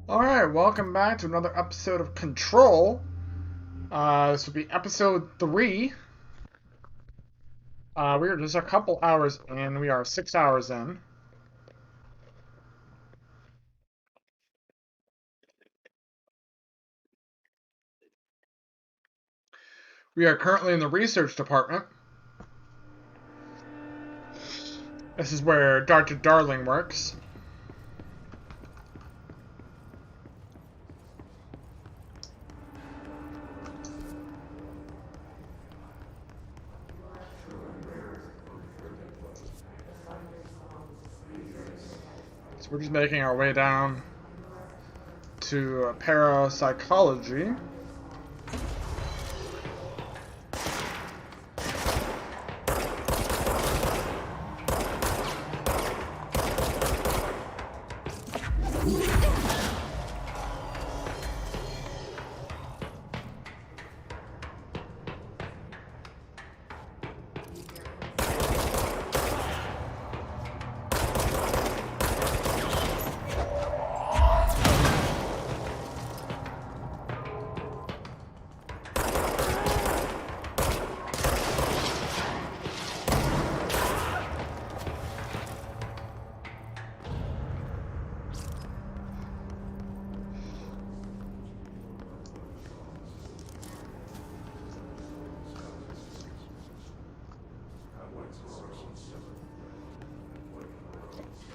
Alright, welcome back to another episode of Control. This will be episode 3. We are just a couple hours in. We are 6 hours in. We are currently in the research department. This is where Dr. Darling works. So we're just making our way down to parapsychology.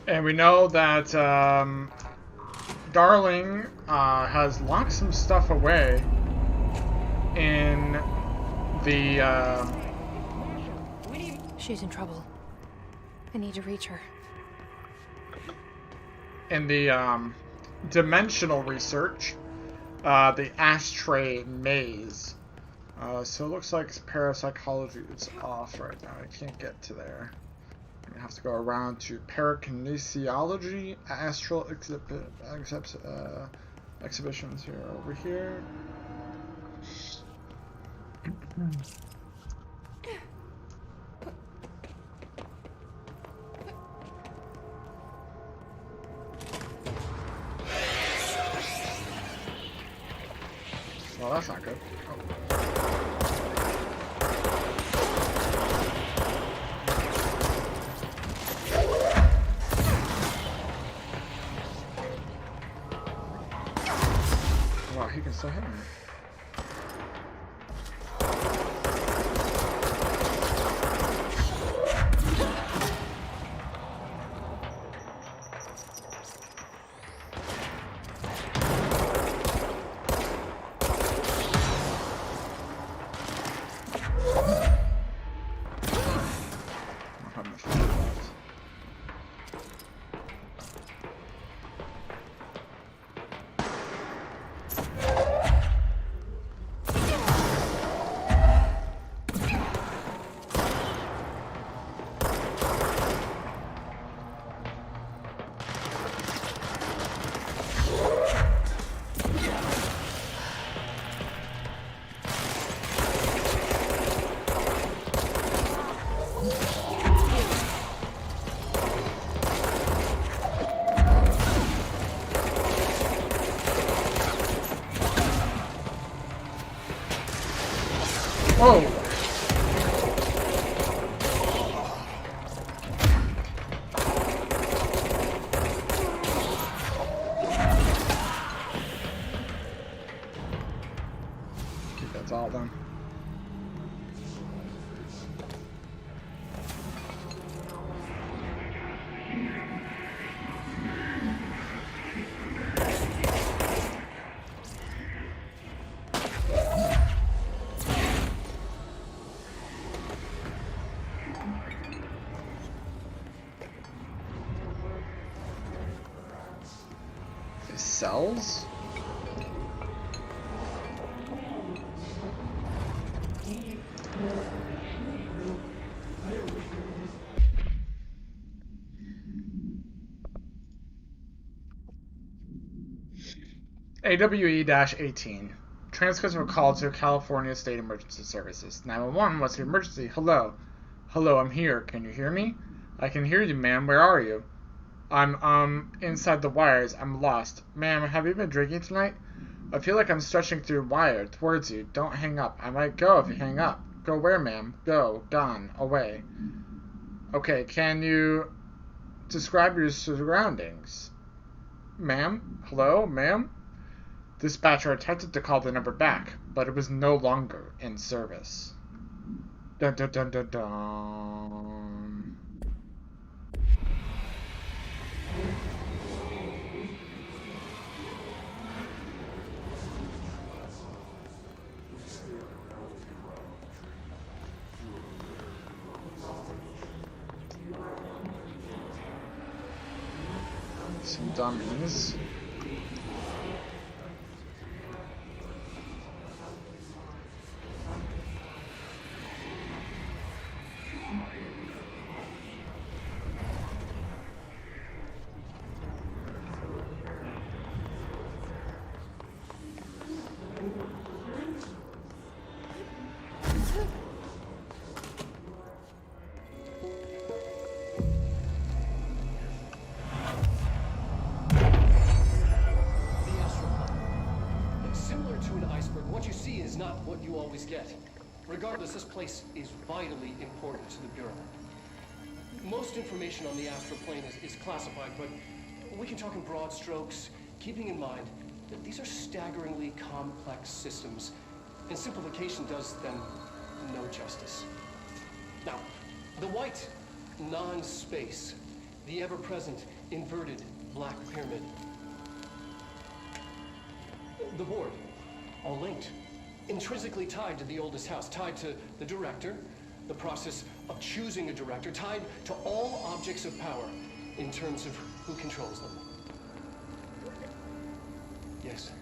And we know that Darling has locked some stuff away in the She's in trouble. I need to reach her. Dimensional research, the ashtray maze. So it looks like parapsychology is off right now. I can't get to there. I'm gonna have to go around to parakinesiology, astral exhibitions here, over here. Well, that's not good. Wow, he can still hit me. Whoa! I think that's all done. Cells? AWE-18. Transcripts of a call to California State Emergency Services. 911, what's the emergency? Hello. Hello, I'm here. Can you hear me? I can hear you, ma'am. Where are you? I'm inside the wires. I'm lost. Ma'am, have you been drinking tonight? I feel like I'm stretching through wire towards you. Don't hang up. I might go if you hang up. Go where, ma'am? Go. Gone. Away. Okay, can you describe your surroundings? Ma'am? Hello, ma'am? Dispatcher attempted to call the number back, but it was no longer in service. Dun dun dun dun dun. Some dummies. What you see is not what you always get. Regardless, this place is vitally important to the Bureau. Most information on the astral plane is classified, but we can talk in broad strokes, keeping in mind that these are staggeringly complex systems, and simplification does them no justice. Now, the white non-space, the ever-present inverted black pyramid, the board, all linked, intrinsically tied to the oldest house, tied to the director, the process of choosing a director, tied to all objects of power in terms of who controls them. Yes.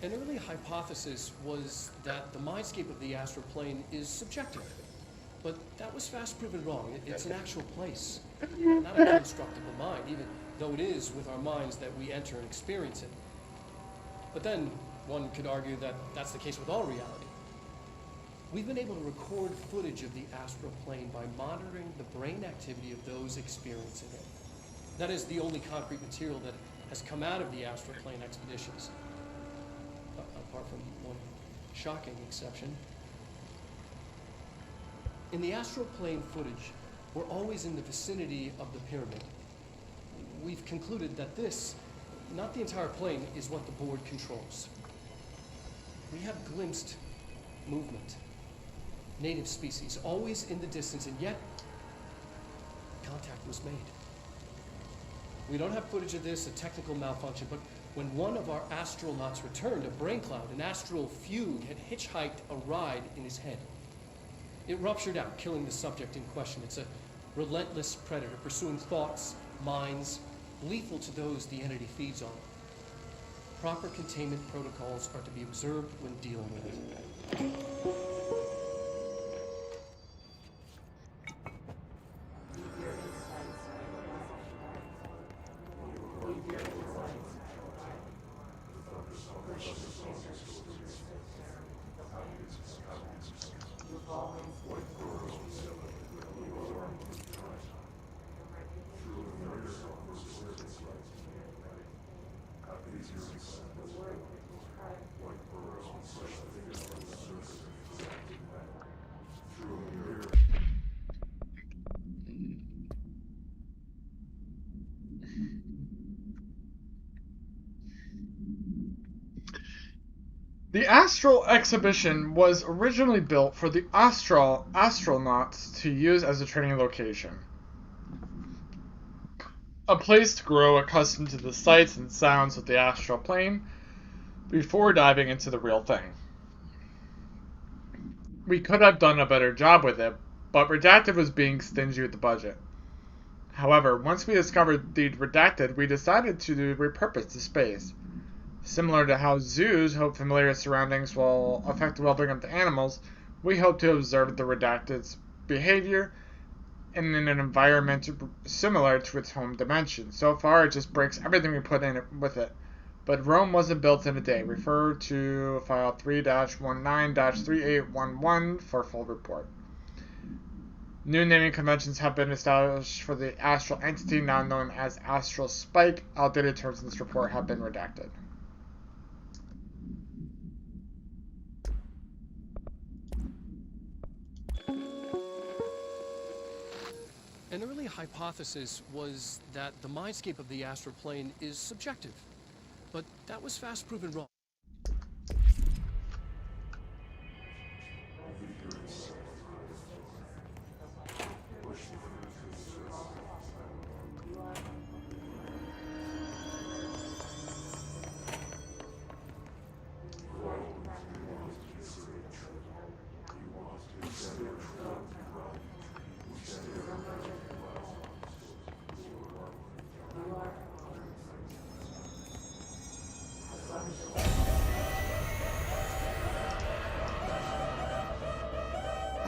An early hypothesis was that the mindscape of the astral plane is subjective. But that was fast proven wrong. It's an actual place, not a constructible mind, even though it is with our minds that we enter and experience it. But then one could argue that that's the case with all reality. We've been able to record footage of the astral plane by monitoring the brain activity of those experiencing it. That is the only concrete material that has come out of the astral plane expeditions. Apart from one shocking exception. In the astral plane footage, we're always in the vicinity of the pyramid. We've concluded that this, not the entire plane, is what the board controls. We have glimpsed movement, native species, always in the distance, and yet contact was made. We don't have footage of this, a technical malfunction, but when one of our astronauts returned, a brain cloud, an astral fugue, had hitchhiked a ride in his head. It ruptured out, killing the subject in question. It's a relentless predator, pursuing thoughts, minds, lethal to those the entity feeds on. Proper containment protocols are to be observed when dealing with it. The Astral exhibition was originally built for the astronauts to use as a training location. A place to grow accustomed to the sights and sounds of the astral plane before diving into the real thing. We could have done a better job with it, but Redacted was being stingy with the budget. However, once we discovered the Redacted, we decided to repurpose the space. Similar to how zoos hope familiar surroundings will affect the well-being of the animals, we hope to observe the Redacted's behavior in an environment similar to its home dimension. So far, it just breaks everything we put in it with it. But Rome wasn't built in a day. Refer to file 3-19-3811 for full report. New naming conventions have been established for the astral entity now known as Astral Spike. Outdated terms in this report have been redacted. An early hypothesis was that the mindscape of the astral plane is subjective, but that was fast proven wrong.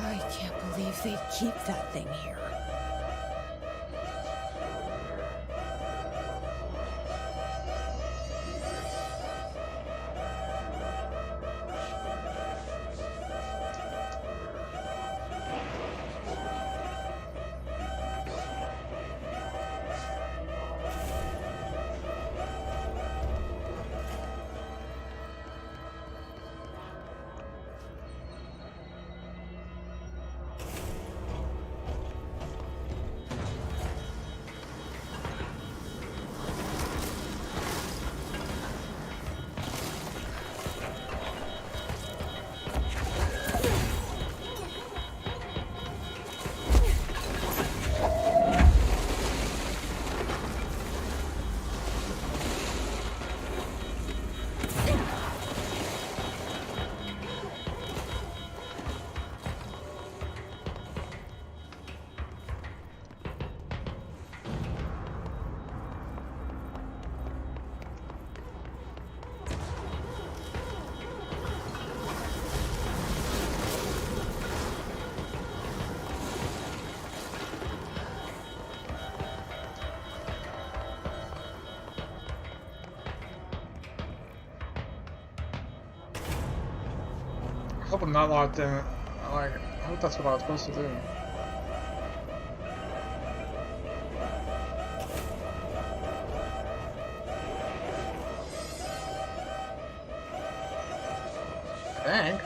I can't believe they keep that thing here. I hope I'm not locked in. I hope that's what I was supposed to do. Dang.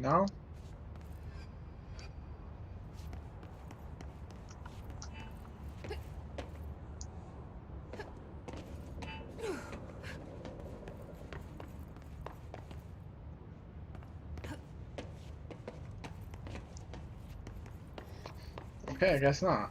No? Okay, I guess not.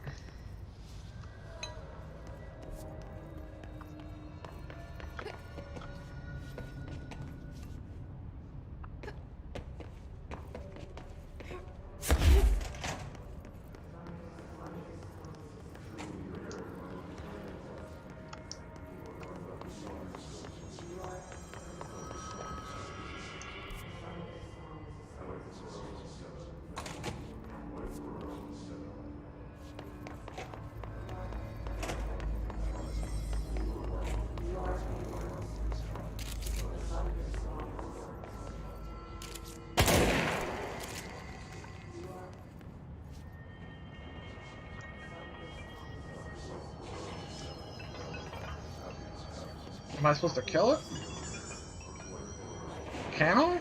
Am I supposed to kill it? Can I?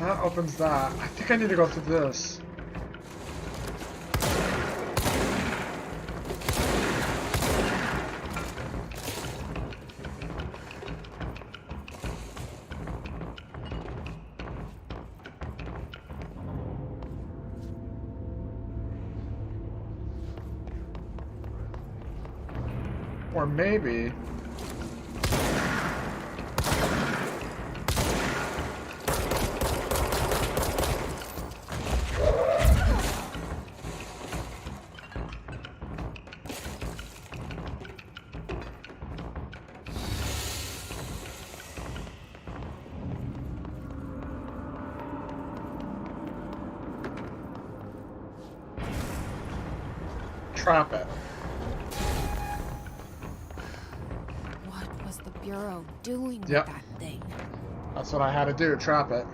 That opens that. I think I need to go through this. Or maybe... trap it. What was the Bureau doing Yep. with that thing? That's what I had to do, trap it.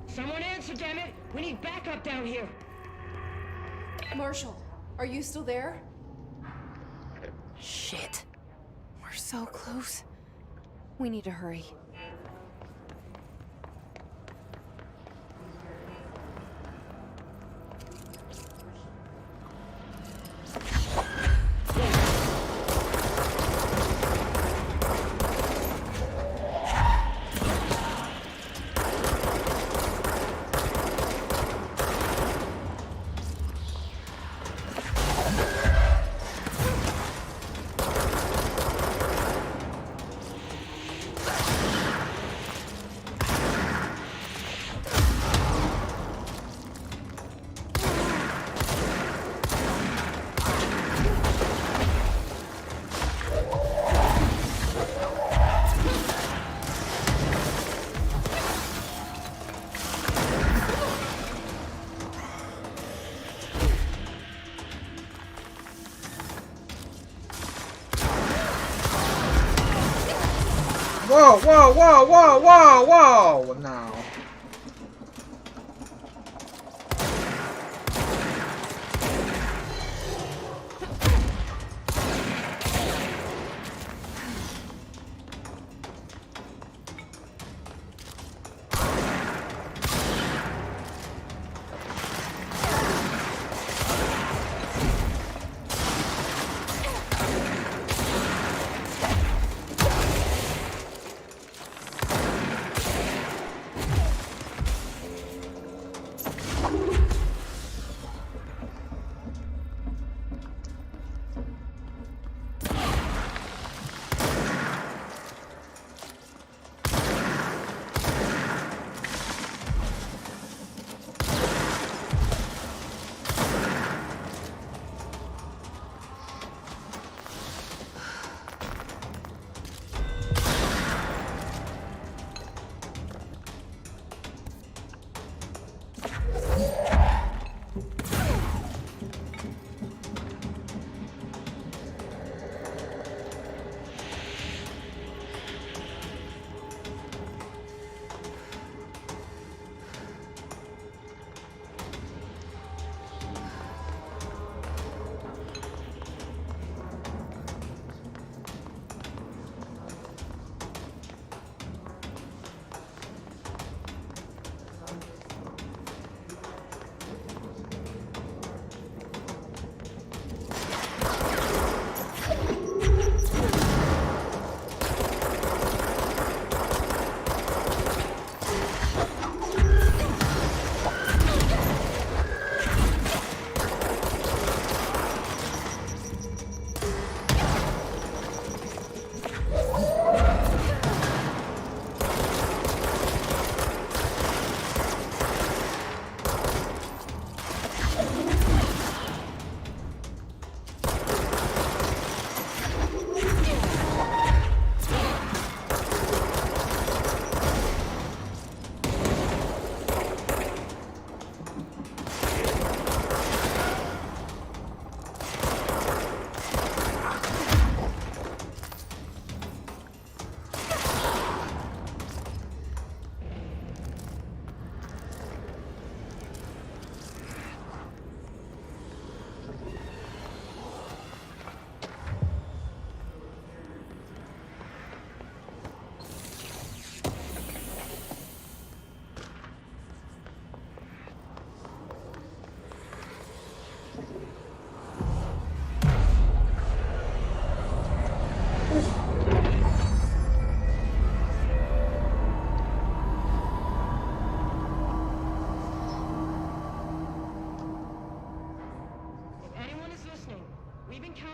Someone answer, damn it! We need backup down here. Marshall, are you still there? Shit. We're so close. We need to hurry. Whoa, whoa, whoa, whoa, whoa, whoa! Now.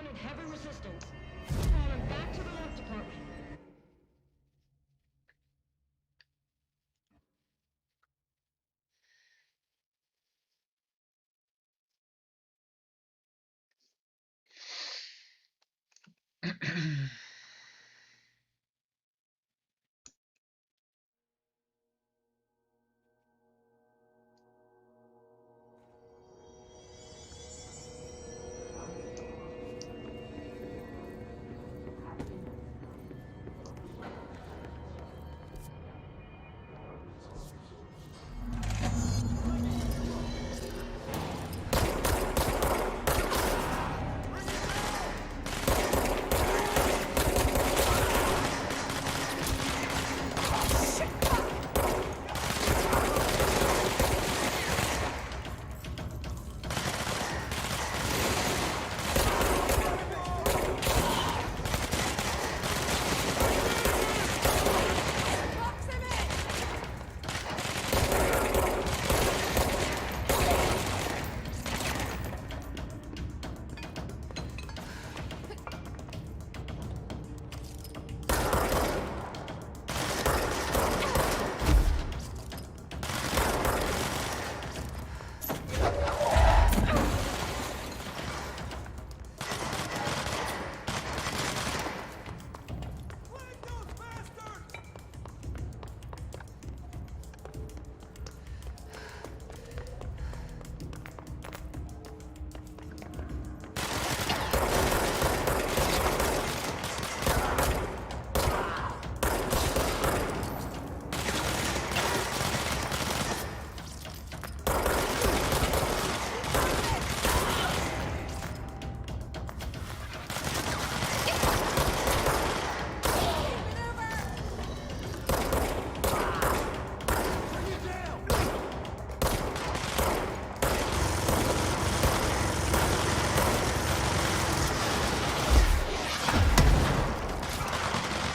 encountered heavy resistance. Falling back to the left department.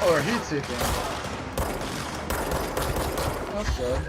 Oh, they're heat seeking. That's good.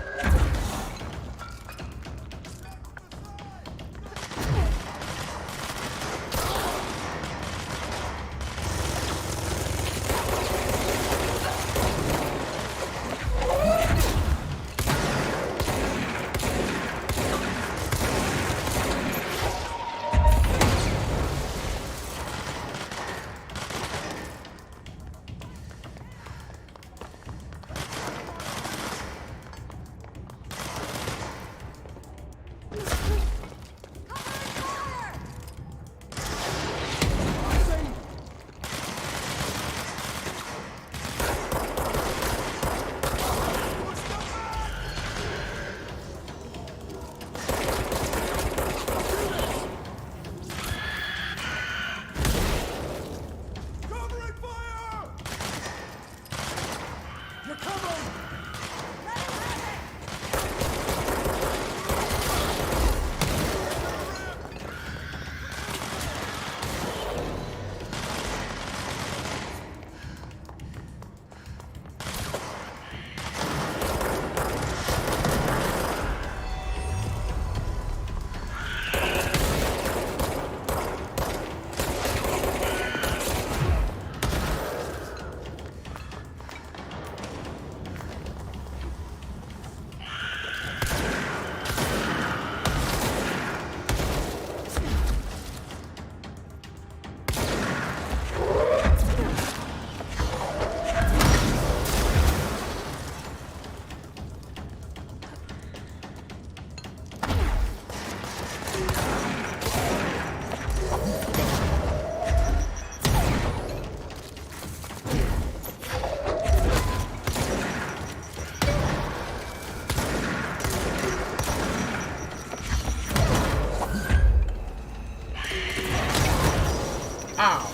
Ow.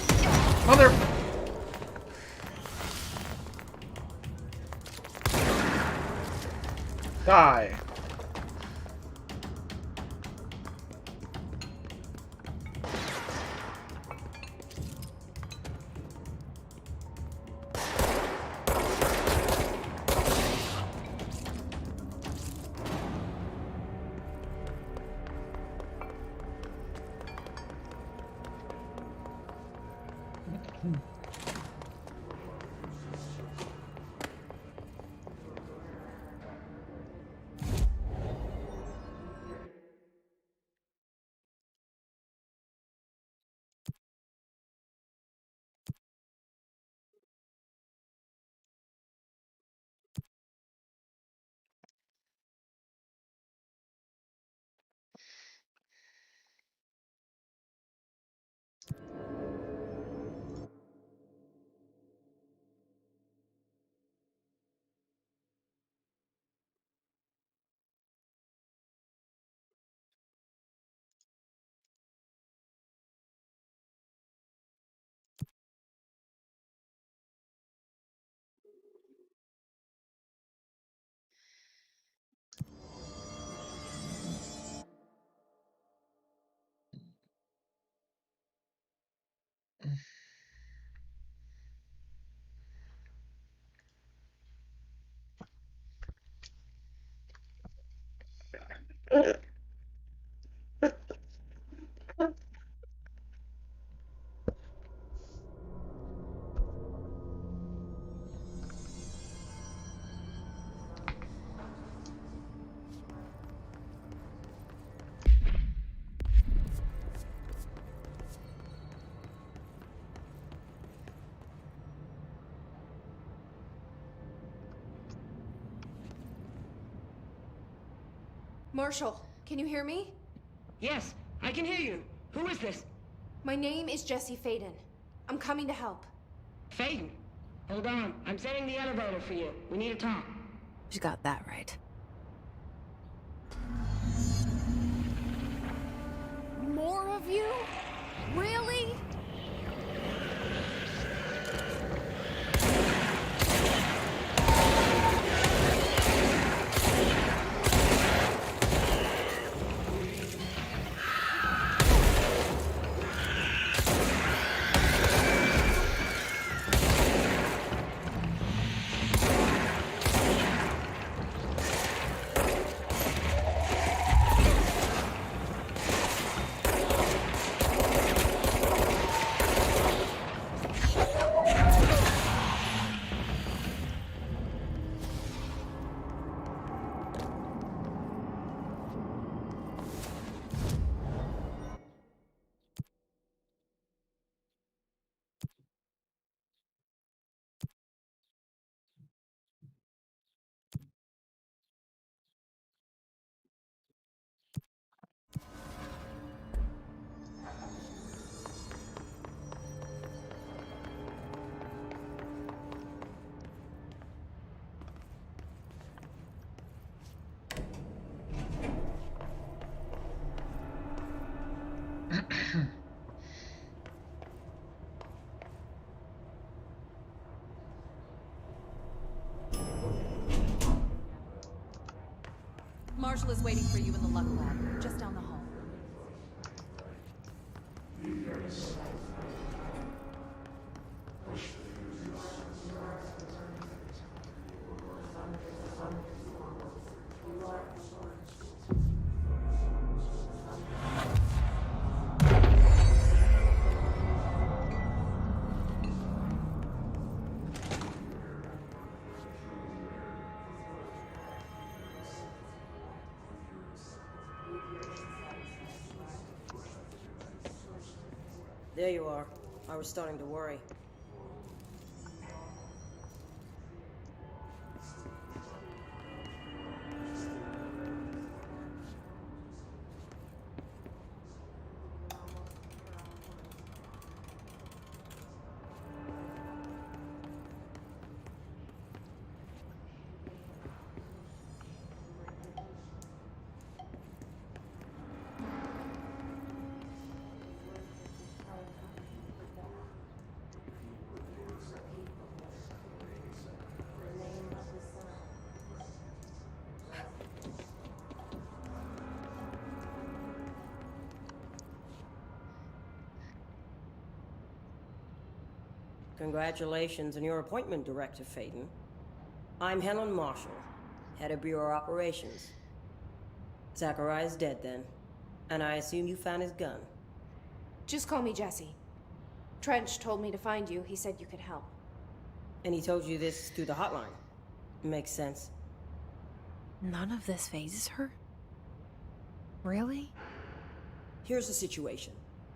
Mother... Die. Marshall, can you hear me? Yes, I can hear you. Who is this? My name is Jesse Faden. I'm coming to help. Faden. Hold on. I'm setting the elevator for you. We need to talk. She's got that right. More of you? Really? Marshall is waiting for you in the Luck Lab, just down the hall. There you are. I was starting to worry. Congratulations on your appointment, Director Faden. I'm Helen Marshall, head of Bureau Operations. Zachariah's dead then, and I assume you found his gun. Just call me Jesse. Trench told me to find you. He said you could help. And he told you this through the hotline. Makes sense. None of this phases her? Really? Here's the situation.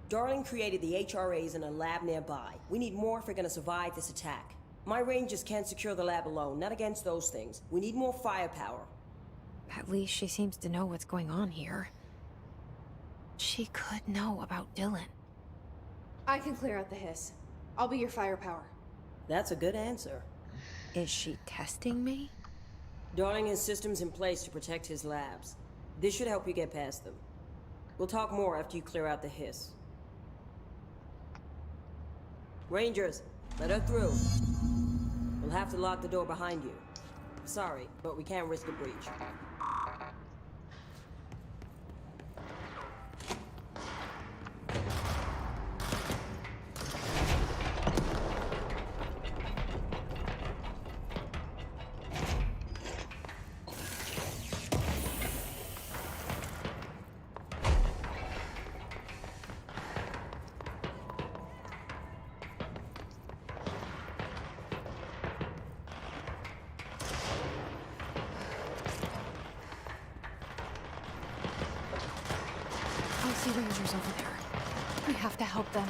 Darling created the HRAs in a lab nearby. We need more if we're gonna survive this attack. My rangers can't secure the lab alone, not against those things. We need more firepower. At least she seems to know what's going on here. She could know about Dylan. I can clear out the hiss. I'll be your firepower. That's a good answer. Is she testing me? Darling has systems in place to protect his labs. This should help you get past them. We'll talk more after you clear out the hiss. Rangers, let her through. We'll have to lock the door behind you. Sorry, but we can't risk a breach. I see rangers over there. We have to help them.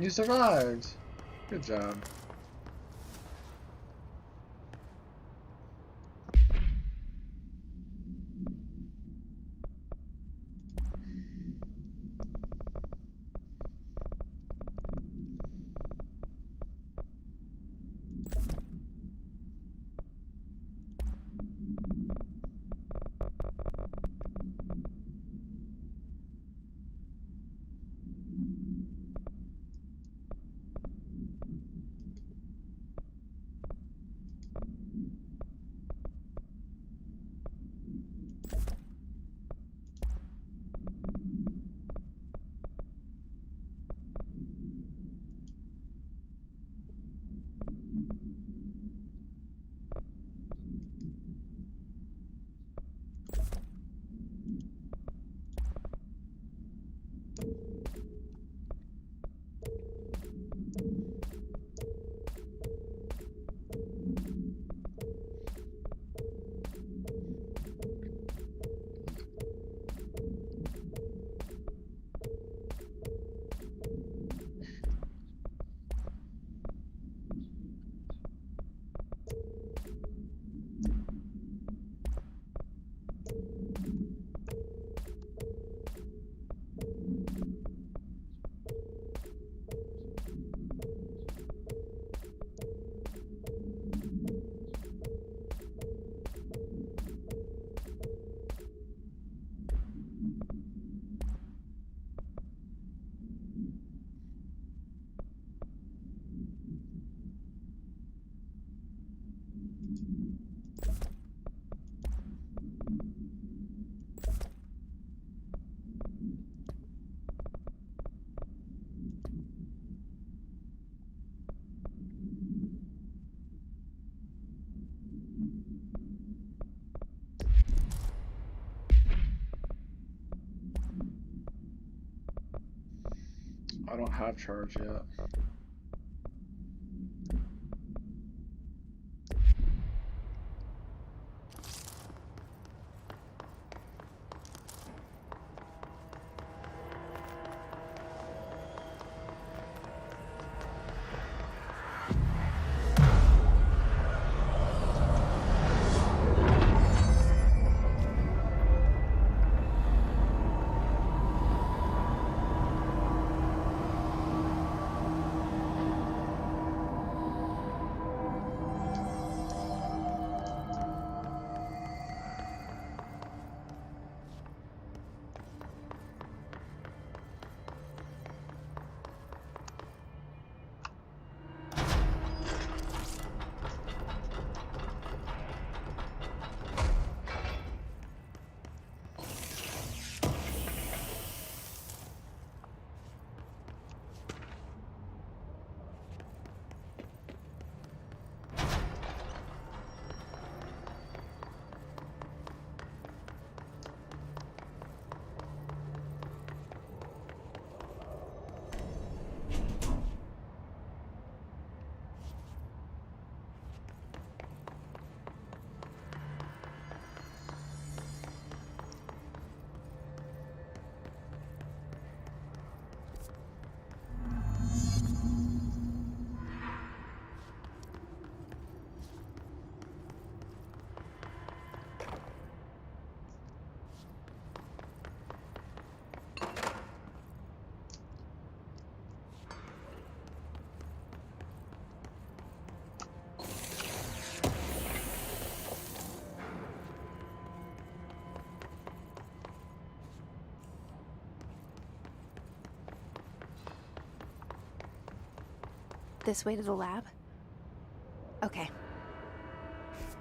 You survived. Good job. I don't have charge yet. This way to the lab? Okay.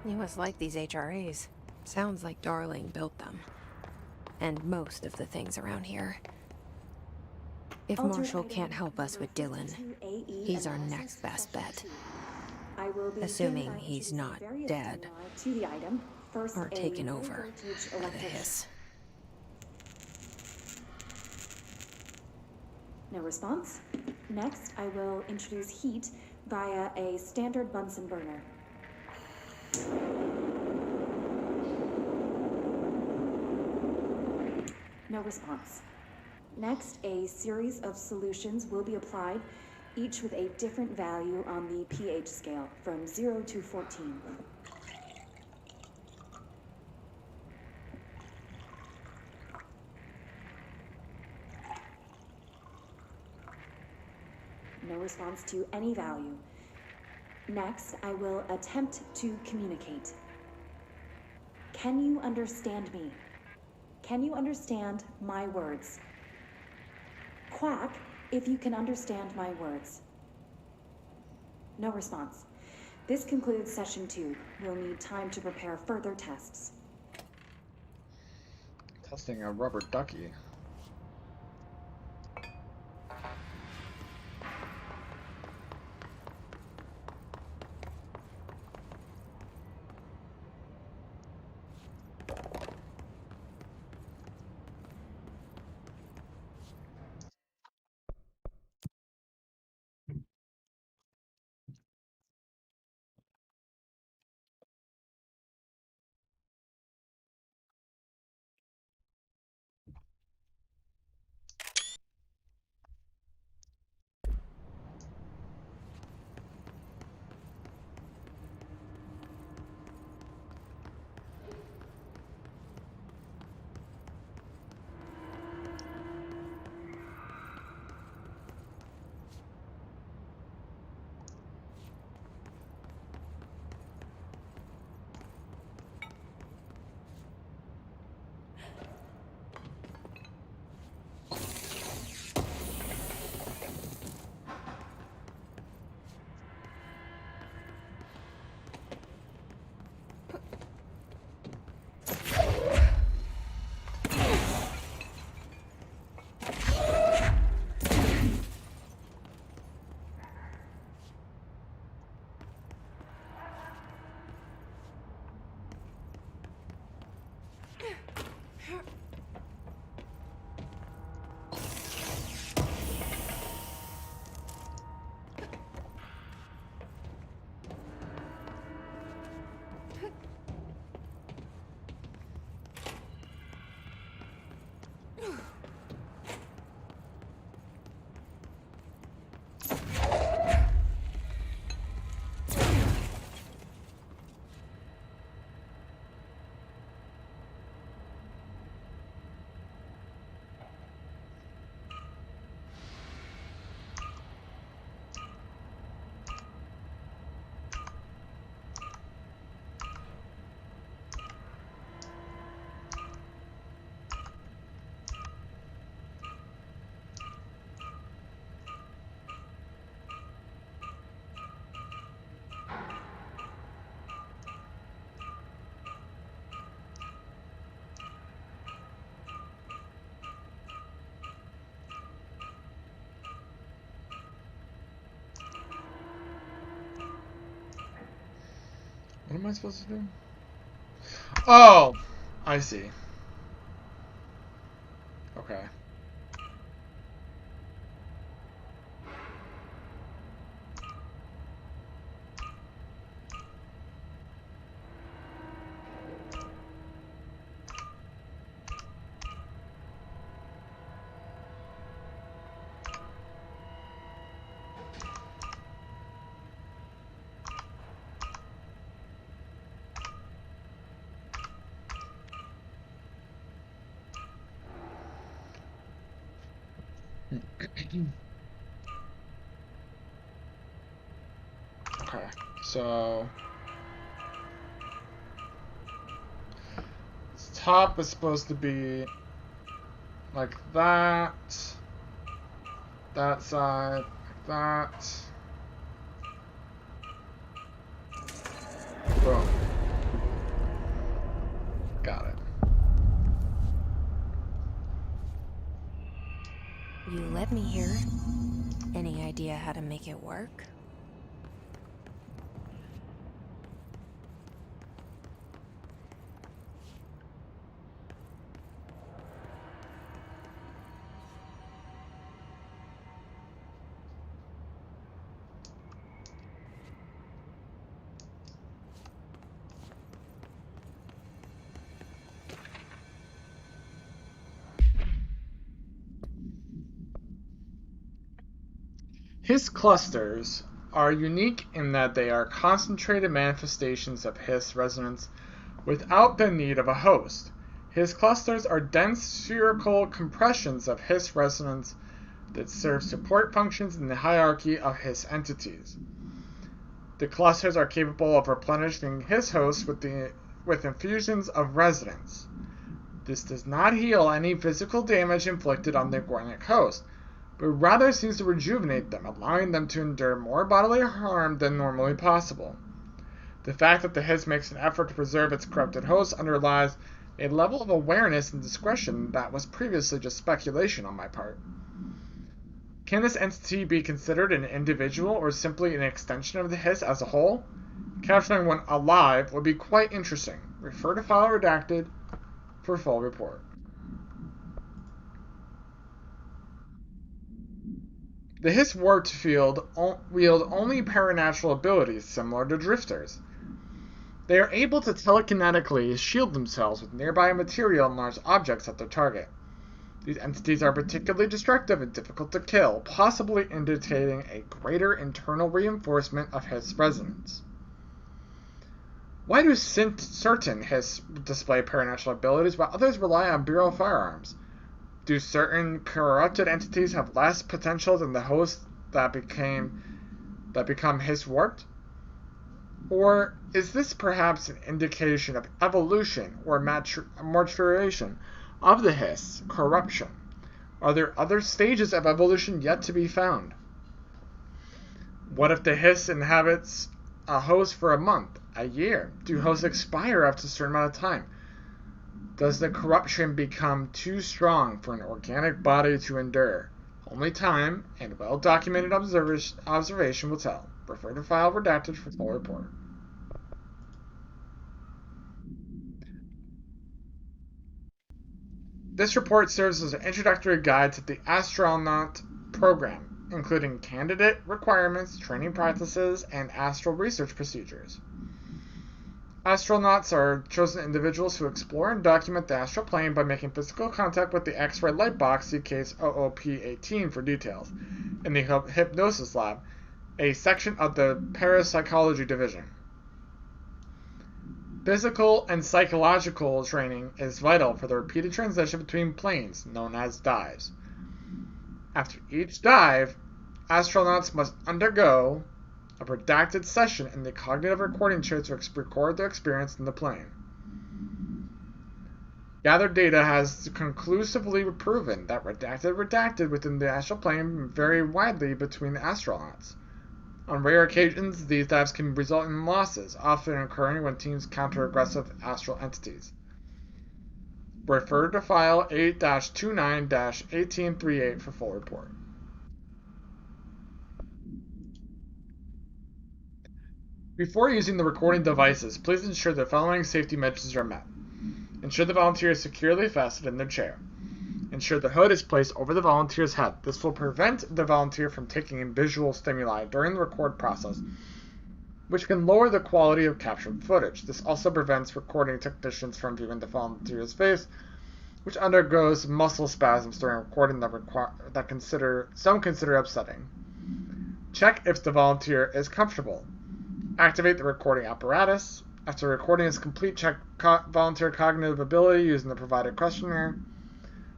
You must like these HRAs. Sounds like Darling built them. And most of the things around here. If Marshall can't help us with Dylan, he's our next best bet. Assuming he's not dead or taken over by the Hiss. No response. Next, I will introduce heat via a standard Bunsen burner. No response. Next, a series of solutions will be applied each with a different value on the pH scale from 0 to 14. No response to any value. Next, I will attempt to communicate. Can you understand me? Can you understand my words? Quack if you can understand my words. No response. This concludes session 2. We'll need time to prepare further tests. Testing a rubber ducky. What am I supposed to do? Oh! I see. Okay. Okay, so this top is supposed to be like that, that side, like that. Boom. Got it. You let me here. Any idea how to make it work? Hiss clusters are unique in that they are concentrated manifestations of Hiss resonance without the need of a host. Hiss clusters are dense spherical compressions of Hiss resonance that serve support functions in the hierarchy of Hiss entities. The clusters are capable of replenishing Hiss hosts with infusions of resonance. This does not heal any physical damage inflicted on the organic host, but rather seems to rejuvenate them, allowing them to endure more bodily harm than normally possible. The fact that the Hiss makes an effort to preserve its corrupted host underlies a level of awareness and discretion that was previously just speculation on my part. Can this entity be considered an individual or simply an extension of the Hiss as a whole? Capturing one alive would be quite interesting. Refer to file redacted for full report. The Hiss warped field wield only paranatural abilities similar to drifters. They are able to telekinetically shield themselves with nearby material and large objects at their target. These entities are particularly destructive and difficult to kill, possibly indicating a greater internal reinforcement of Hiss resonance. Why do certain Hiss display paranatural abilities while others rely on Bureau firearms? Do certain corrupted entities have less potential than the hosts that become Hiss warped? Or is this perhaps an indication of evolution or maturation of the Hiss corruption? Are there other stages of evolution yet to be found? What if the Hiss inhabits a host for a month, a year? Do hosts expire after a certain amount of time? Does the corruption become too strong for an organic body to endure? Only time and well-documented observation will tell. Refer to file redacted for full report. This report serves as an introductory guide to the astronaut program, including candidate requirements, training practices, and astral research procedures. Astronauts are chosen individuals who explore and document the astral plane by making physical contact with the X-ray light box, see case OOP-18 for details, in the Hypnosis Lab, a section of the Parapsychology Division. Physical and psychological training is vital for the repeated transition between planes, known as dives. After each dive, astronauts must undergo a redacted session in the cognitive recording chair to record their experience in the plane. Gathered data has conclusively proven that redacted within the astral plane vary widely between the astronauts. On rare occasions, these dives can result in losses, often occurring when teams counter aggressive astral entities. Refer to file 8-29-1838 for full report. Before using the recording devices, please ensure the following safety measures are met. Ensure the volunteer is securely fastened in their chair. Ensure the hood is placed over the volunteer's head. This will prevent the volunteer from taking in visual stimuli during the record process, which can lower the quality of captured footage. This also prevents recording technicians from viewing the volunteer's face, which undergoes muscle spasms during recording that some consider upsetting. Check if the volunteer is comfortable. Activate the recording apparatus. After recording is complete, check volunteer cognitive ability using the provided questionnaire.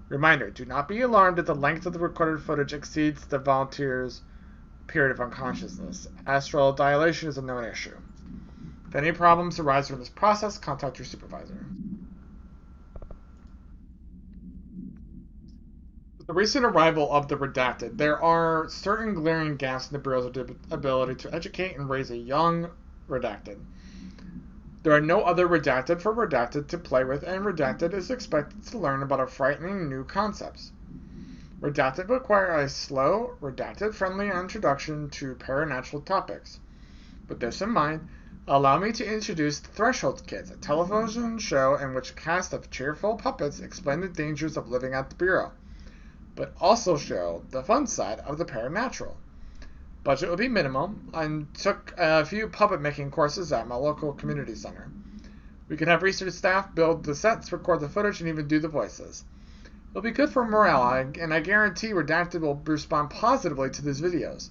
Reminder, do not be alarmed if the length of the recorded footage exceeds the volunteer's period of unconsciousness. Astral dilation is a known issue. If any problems arise during this process, contact your supervisor. With the recent arrival of the Redacted, there are certain glaring gaps in the Bureau's ability to educate and raise a young Redacted. There are no other Redacted for Redacted to play with, and Redacted is expected to learn about a frightening new concepts. Redacted require a slow, Redacted-friendly introduction to paranatural topics. With this in mind, allow me to introduce the Threshold Kids, a television show in which a cast of cheerful puppets explain the dangers of living at the Bureau, but also show the fun side of the paranatural. Budget will be minimal. I took a few puppet-making courses at my local community center. We can have research staff build the sets, record the footage, and even do the voices. It'll be good for morale, and I guarantee Redacted will respond positively to these videos.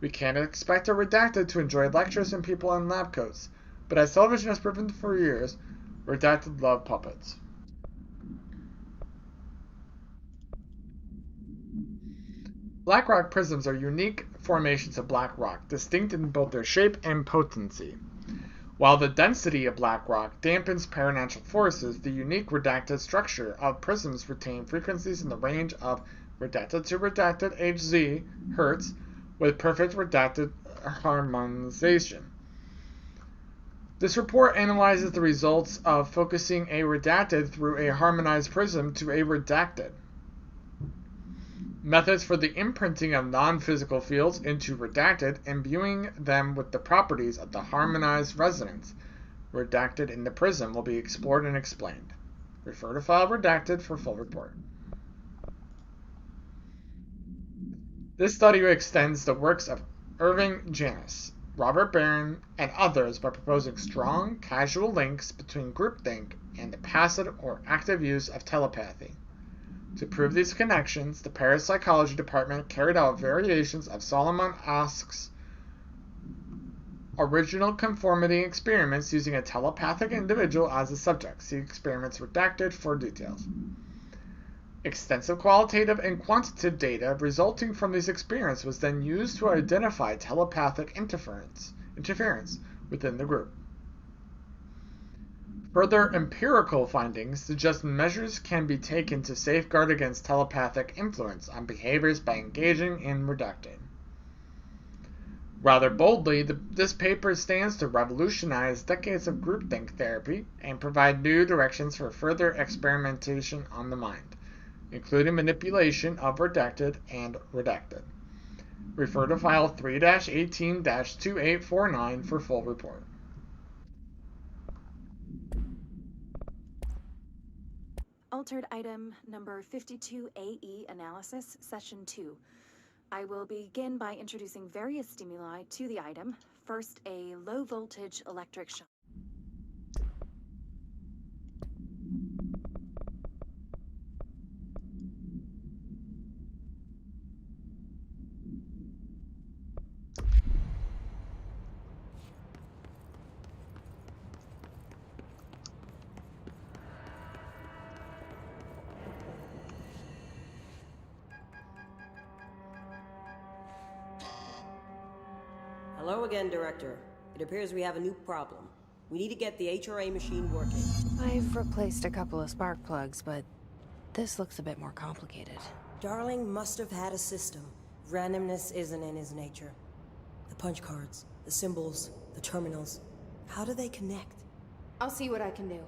We can't expect a Redacted to enjoy lectures and people in lab coats, but as television has proven for years, Redacted love puppets. Black rock prisms are unique formations of black rock, distinct in both their shape and potency. While the density of black rock dampens paranatural forces, the unique redacted structure of prisms retain frequencies in the range of redacted to redacted Hz Hertz with perfect redacted harmonization. This report analyzes the results of focusing a redacted through a harmonized prism to a redacted. Methods for the imprinting of non-physical fields into redacted, imbuing them with the properties of the harmonized resonance redacted in the prism will be explored and explained. Refer to file redacted for full report. This study extends the works of Irving Janis, Robert Barron, and others by proposing strong, causal links between groupthink and the passive or active use of telepathy. To prove these connections, the Parapsychology Department carried out variations of Solomon Asch's original conformity experiments using a telepathic individual as a subject. See experiments redacted for details. Extensive qualitative and quantitative data resulting from these experiments was then used to identify telepathic interference within the group. Further empirical findings suggest measures can be taken to safeguard against telepathic influence on behaviors by engaging in redacting. Rather boldly, this paper stands to revolutionize decades of groupthink therapy and provide new directions for further experimentation on the mind, including manipulation of redacted and redacted. Refer to file 3-18-2849 for full report. Altered item number 52AE analysis, session 2. I will begin by introducing various stimuli to the item. First, a low voltage electric shock. Hello again, Director. It appears we have a new problem. We need to get the HRA machine working. I've replaced a couple of spark plugs, but this looks a bit more complicated. Darling must have had a system. Randomness isn't in his nature. The punch cards, the symbols, the terminals. How do they connect? I'll see what I can do.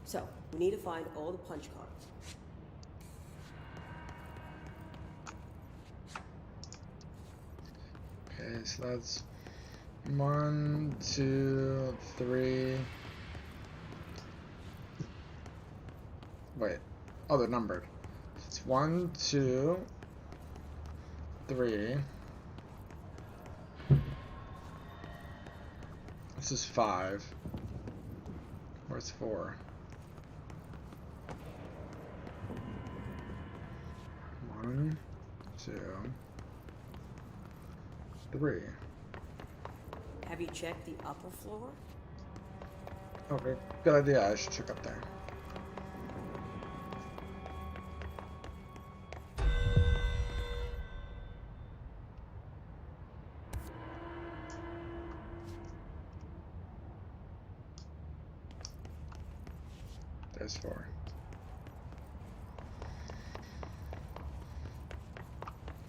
So, we need to find all the punch cards. Okay, so that's 1, 2, 3. Wait. Oh, they're numbered. It's 1, 2, 3. This is 5. Where's 4? 1, 2, 3. Have you checked the upper floor? Okay, good idea. I should check up there. There's 4.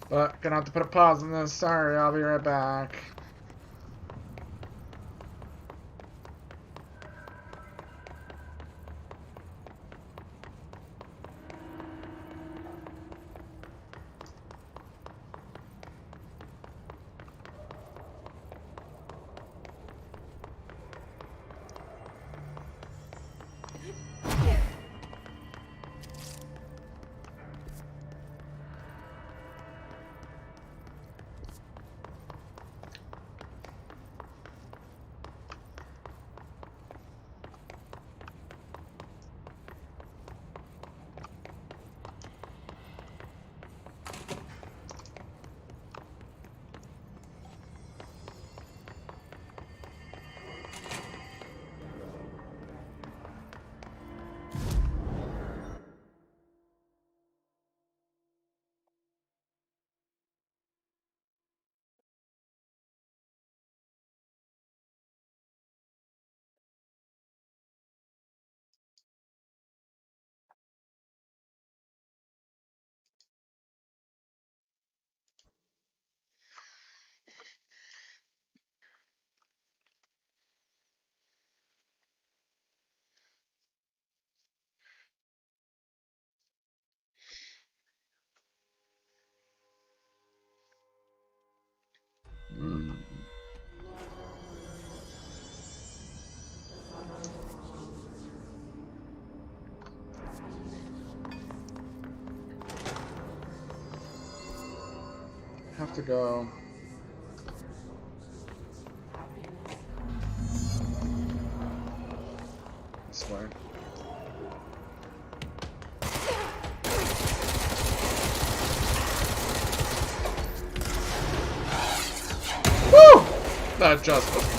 But gonna have to put a pause on this. Sorry, I'll be right back. have to go. This way. Woo! That just was.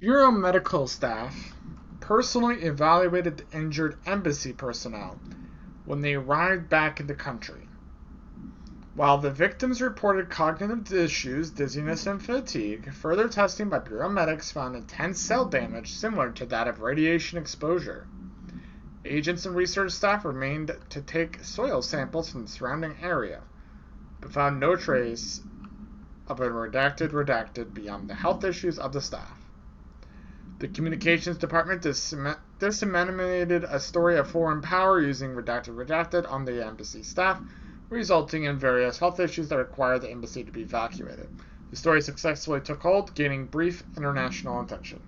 Bureau medical staff personally evaluated the injured embassy personnel when they arrived back in the country. While the victims reported cognitive issues, dizziness, and fatigue, further testing by Bureau medics found intense cell damage similar to that of radiation exposure. Agents and research staff remained to take soil samples from the surrounding area, but found no trace of a redacted beyond the health issues of the staff. The communications department disseminated a story of foreign power using redacted on the embassy staff, resulting in various health issues that required the embassy to be evacuated. The story successfully took hold, gaining brief international attention.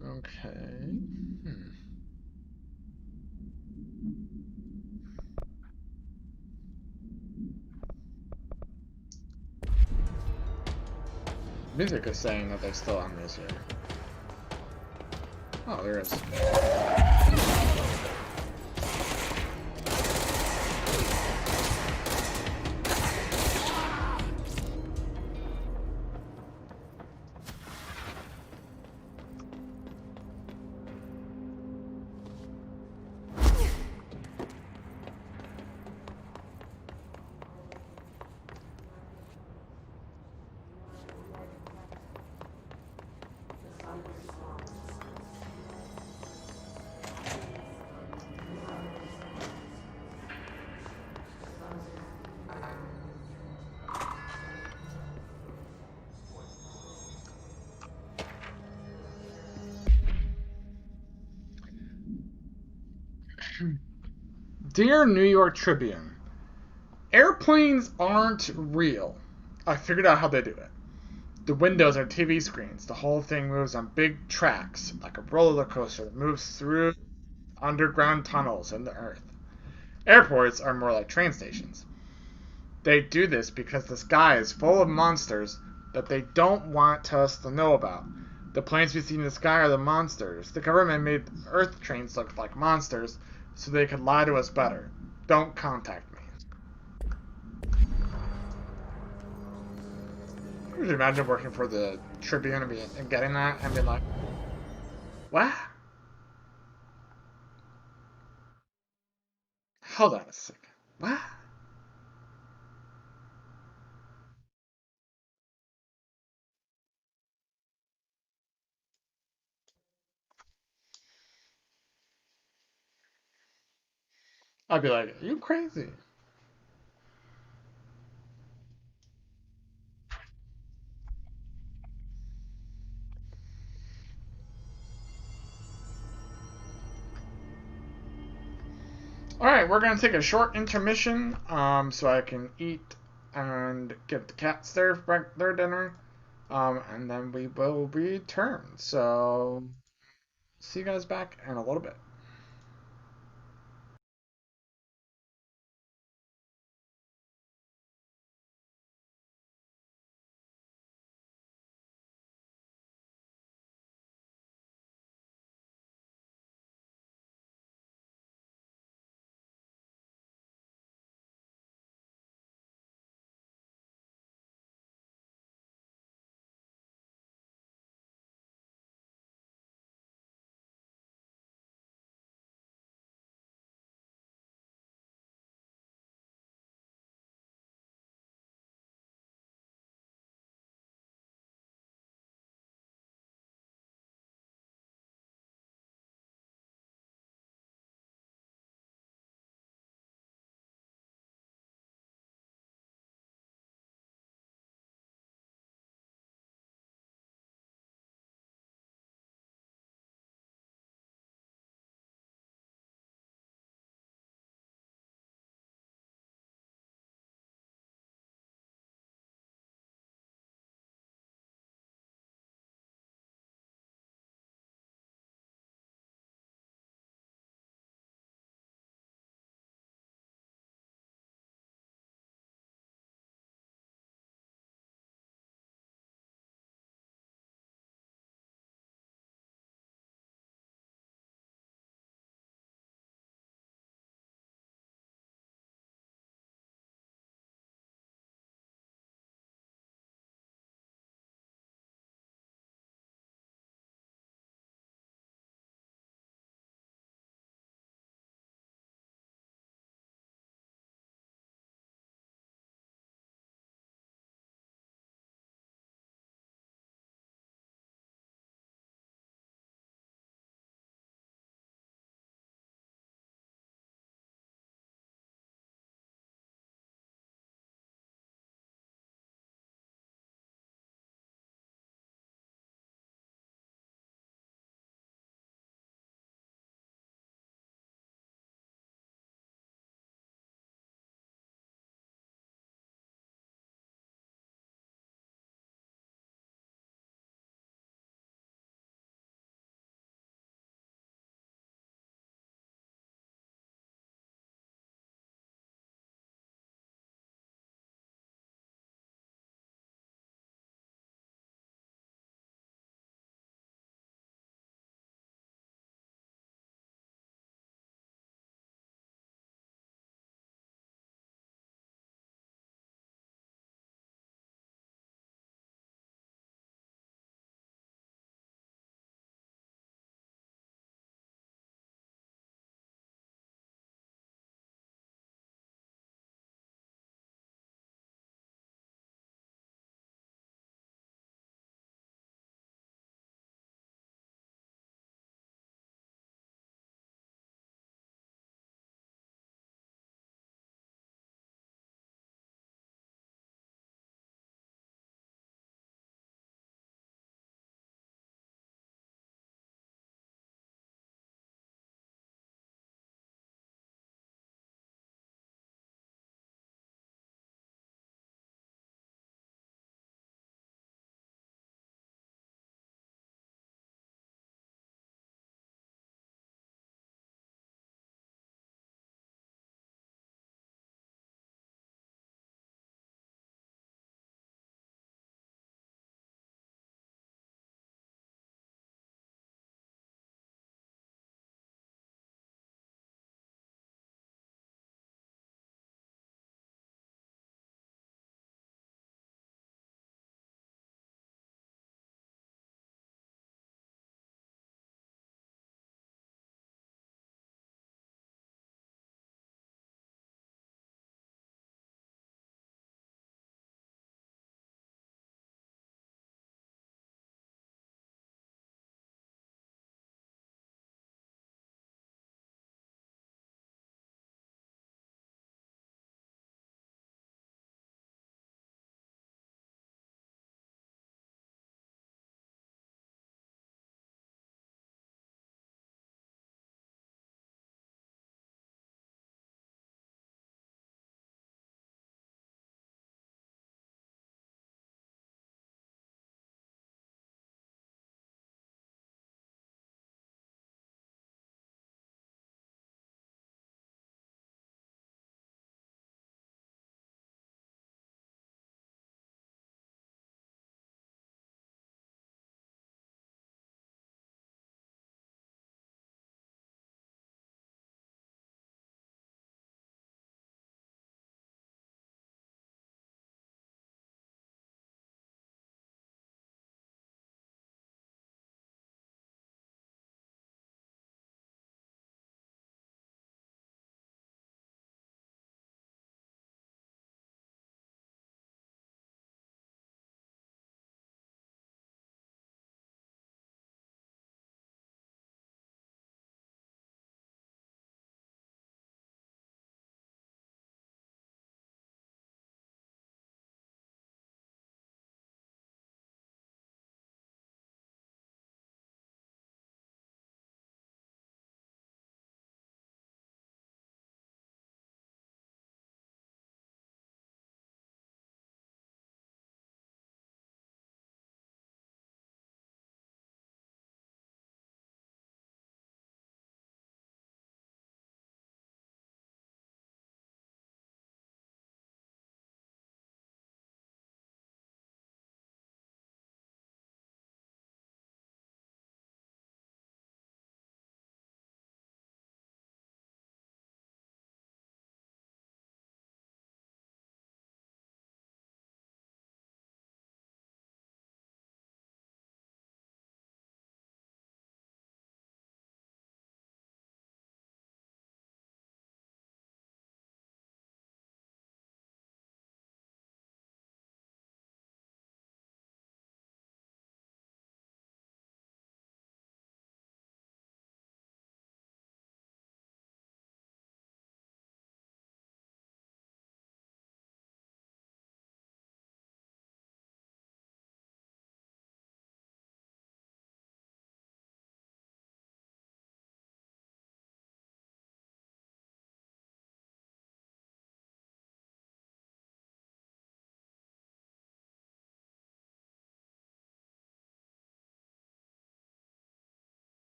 Okay. Music is saying that there's still enemies here. Oh, there is. Dear New York Tribune, airplanes aren't real. I figured out how they do it. The windows are TV screens. The whole thing moves on big tracks, like a roller coaster that moves through underground tunnels in the earth. Airports are more like train stations. They do this because the sky is full of monsters that they don't want us to know about. The planes we see in the sky are the monsters. The government made Earth trains look like monsters so they could lie to us better. Don't contact me. Could you imagine working for the Tribune and getting that and being like, what? Hold on a second. What? I'd be like, are you crazy? Alright, we're gonna take a short intermission, so I can eat and give the cats their dinner, and then we will return. So, see you guys back in a little bit.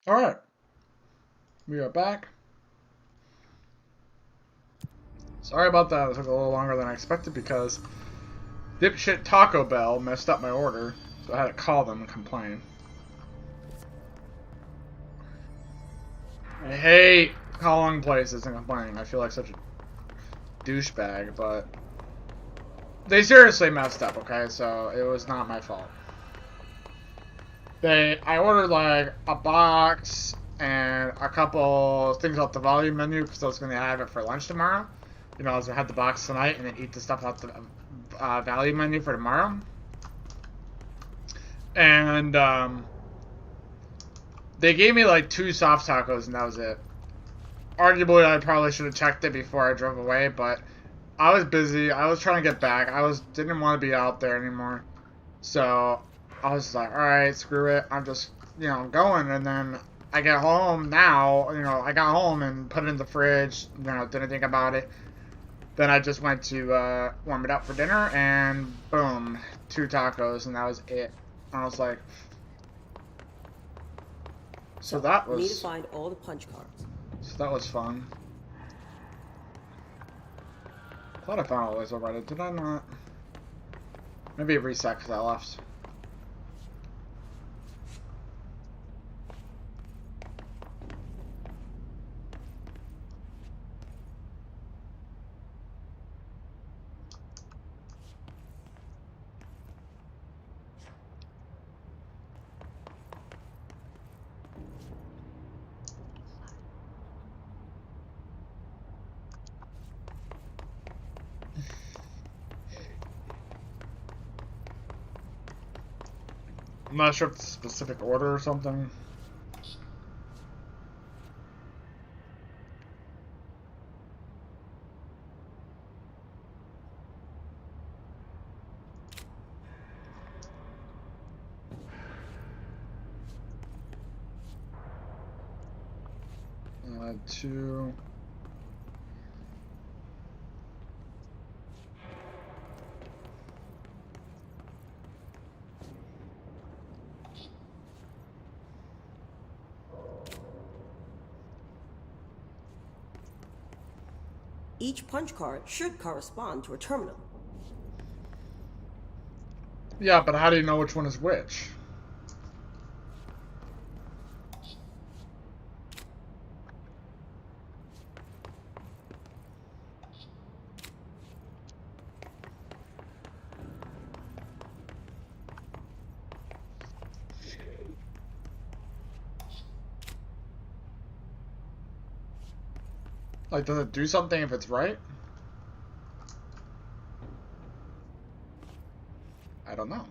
Alright. We are back. Sorry about that. It took a little longer than I expected because dipshit Taco Bell messed up my order. So I had to call them and complain. I hate calling places and complaining. I feel like such a douchebag, but they seriously messed up, okay? So it was not my fault. I ordered like a box and a couple things off the volume menu because I was going to have it for lunch tomorrow. You know, I was going to have the box tonight and then eat the stuff off the value menu for tomorrow. And they gave me like 2 soft tacos and that was it. Arguably, I probably should have checked it before I drove away, but I was busy. I was trying to get back. Didn't want to be out there anymore. So I was like, alright, screw it. I'm just, going. And then I get home now. I got home and put it in the fridge. Didn't think about it. Then I just went to warm it up for dinner, and boom, 2 tacos, and that was it. And I was like, so that was... We need to find all the punch cards. So that was fun. I thought I found all those already. Did I not? Maybe it reset because I left. I'm not sure if it's a specific order or something. Two. Each punch card should correspond to a terminal. Yeah, but how do you know which one is which? Like, does it do something if it's right? I don't know.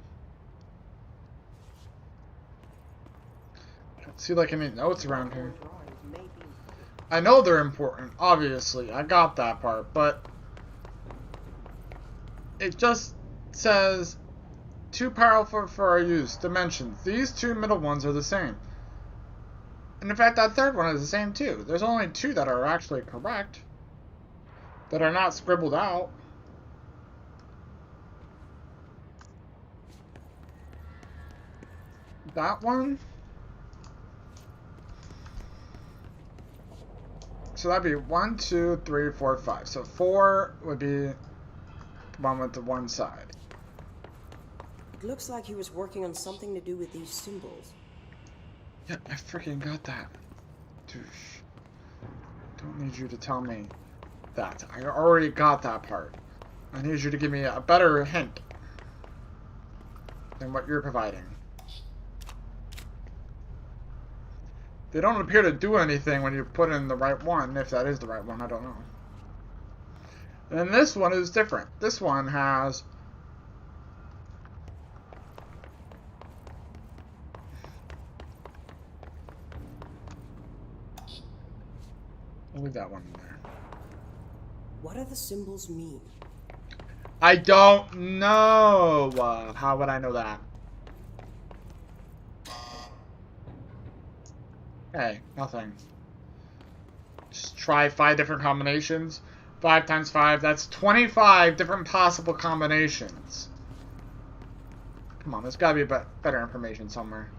I don't see like any notes around here. I know they're important, obviously. I got that part, but it just says too powerful for our use. Dimensions. These 2 middle ones are the same. And in fact, that third one is the same too. There's only 2 that are actually correct. That are not scribbled out. That one. So that'd be 1, 2, 3, 4, 5. So 4 would be the one with the one side. It looks like he was working on something to do with these symbols. Yeah, I freaking got that. Douche. Don't need you to tell me that. I already got that part. I need you to give me a better hint than what you're providing. They don't appear to do anything when you put in the right one, if that is the right one, I don't know. And then this one is different. This one has... I'll leave that one in there. What do the symbols mean? I don't know. How would I know that? Hey, nothing. Just try 5 different combinations. 5 times 5, that's 25 different possible combinations. Come on, there's gotta be better information somewhere.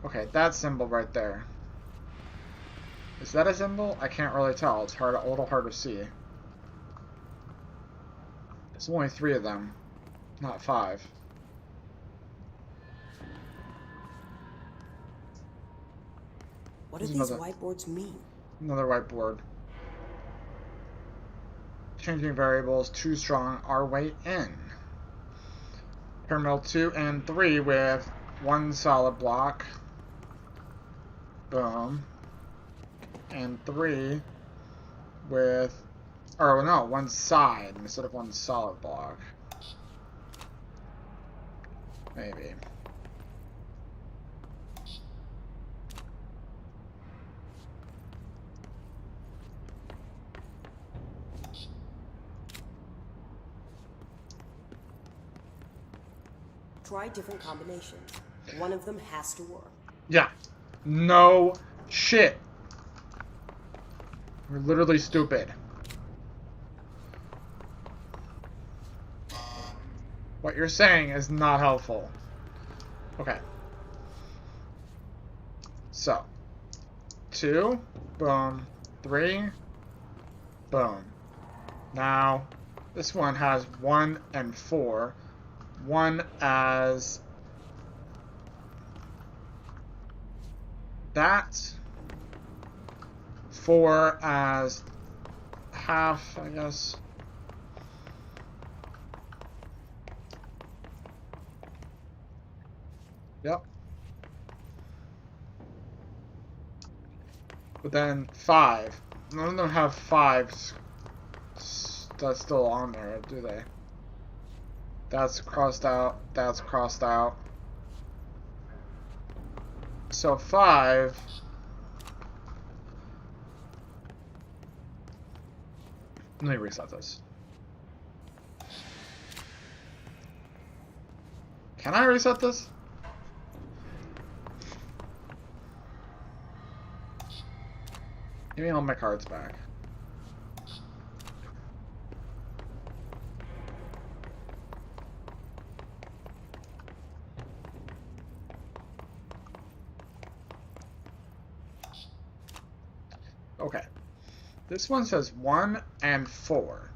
Okay, that symbol right there. Is that a symbol? I can't really tell. It's hard, a little hard to see. There's only 3 of them, not 5. What do There's these another- whiteboards mean? Another whiteboard. Changing variables too strong. Our way in. Terminal 2 and 3 with 1 solid block. Boom. And 3 with, or no, 1 side instead of 1 solid block. Maybe. Try different combinations. One of them has to work. Yeah. No shit. We're literally stupid. What you're saying is not helpful. Okay. So. 2. Boom. 3. Boom. Now, this one has 1 and 4. 1 as that. 4 as half, I guess. Yep. But then 5. None of them have 5s. That's still on there, do they? That's crossed out. That's crossed out. So 5. Let me reset this. Can I reset this? Give me all my cards back. Okay. This one says 1 and 4.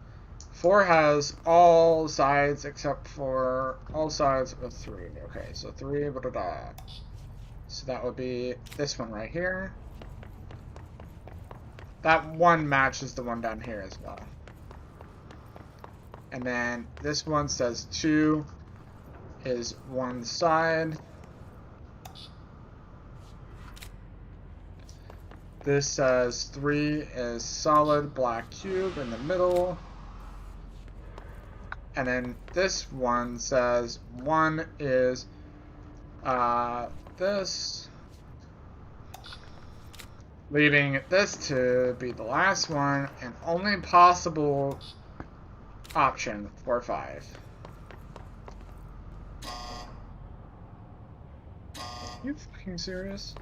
4 has all sides except for all sides with 3. Okay, so 3, blah, blah, blah. So that would be this one right here. That one matches the one down here as well. And then this one says 2 is one side. This says 3 is solid black cube in the middle. And then this one says 1 is this. Leaving this to be the last one and only possible option for 5. You fucking serious?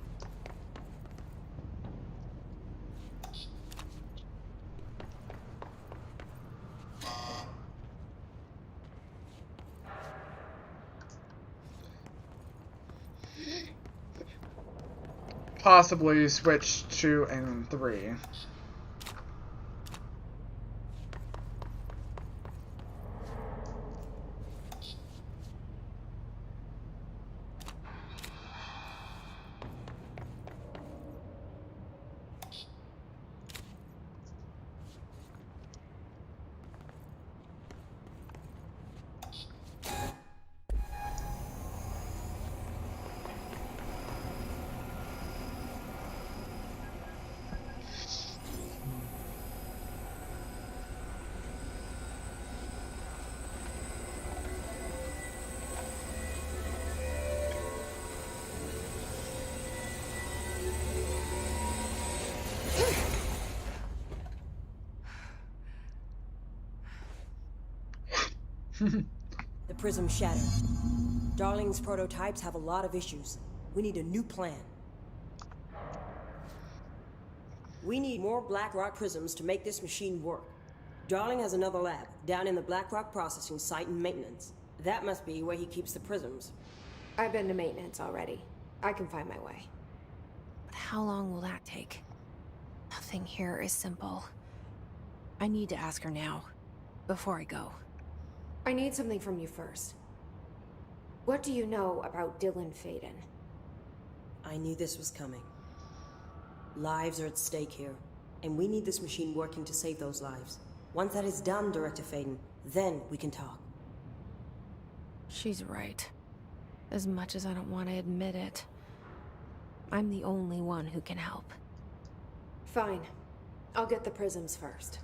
Possibly switch 2 and 3. The prism shattered. Darling's prototypes have a lot of issues. We need a new plan. We need more Blackrock prisms to make this machine work. Darling has another lab, down in the Blackrock processing site and maintenance. That must be where he keeps the prisms. I've been to maintenance already. I can find my way. But how long will that take? Nothing here is simple. I need to ask her now, before I go. I need something from you first. What do you know about Dylan Faden? I knew this was coming. Lives are at stake here, and we need this machine working to save those lives. Once that is done, Director Faden, then we can talk. She's right. As much as I don't want to admit it, I'm the only one who can help. Fine. I'll get the prisms first.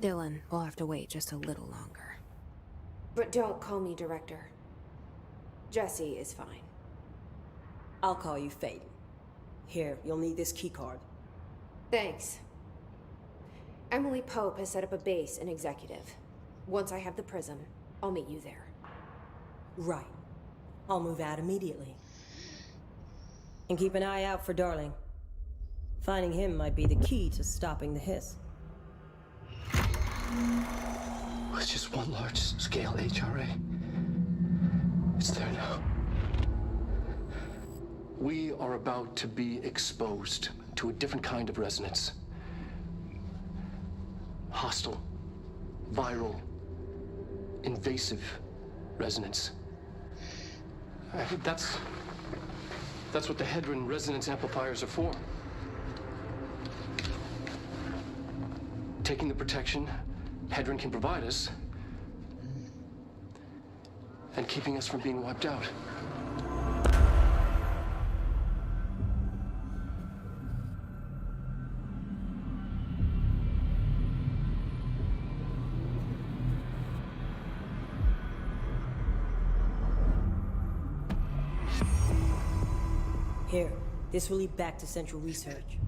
Dylan will have to wait just a little longer. But don't call me Director. Jesse is fine. I'll call you Faden. Here, you'll need this keycard. Thanks. Emily Pope has set up a base in Executive. Once I have the prism, I'll meet you there. Right. I'll move out immediately. And keep an eye out for Darling. Finding him might be the key to stopping the hiss. It's just one large-scale HRA. It's there now. We are about to be exposed to a different kind of resonance. Hostile, viral, invasive resonance. That's what the Hedron resonance amplifiers are for. Taking the protection Hedron can provide us, and keeping us from being wiped out. Here, this will lead back to Central Research.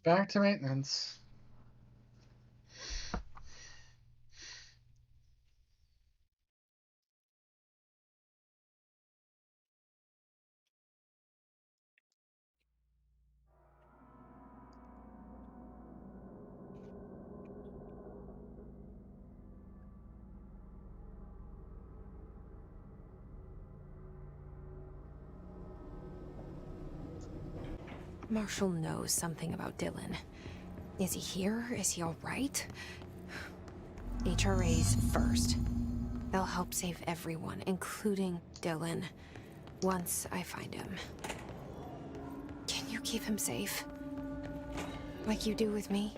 Back to maintenance. Marshall knows something about Dylan. Is he here? Is he all right? HRAs first. They'll help save everyone, including Dylan, once I find him. Can you keep him safe? Like you do with me?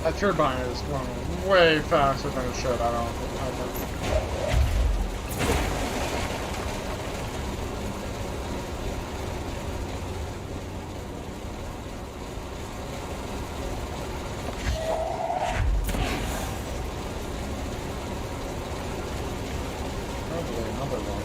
That turbine is going way faster than it should. I don't think. hopefully another one.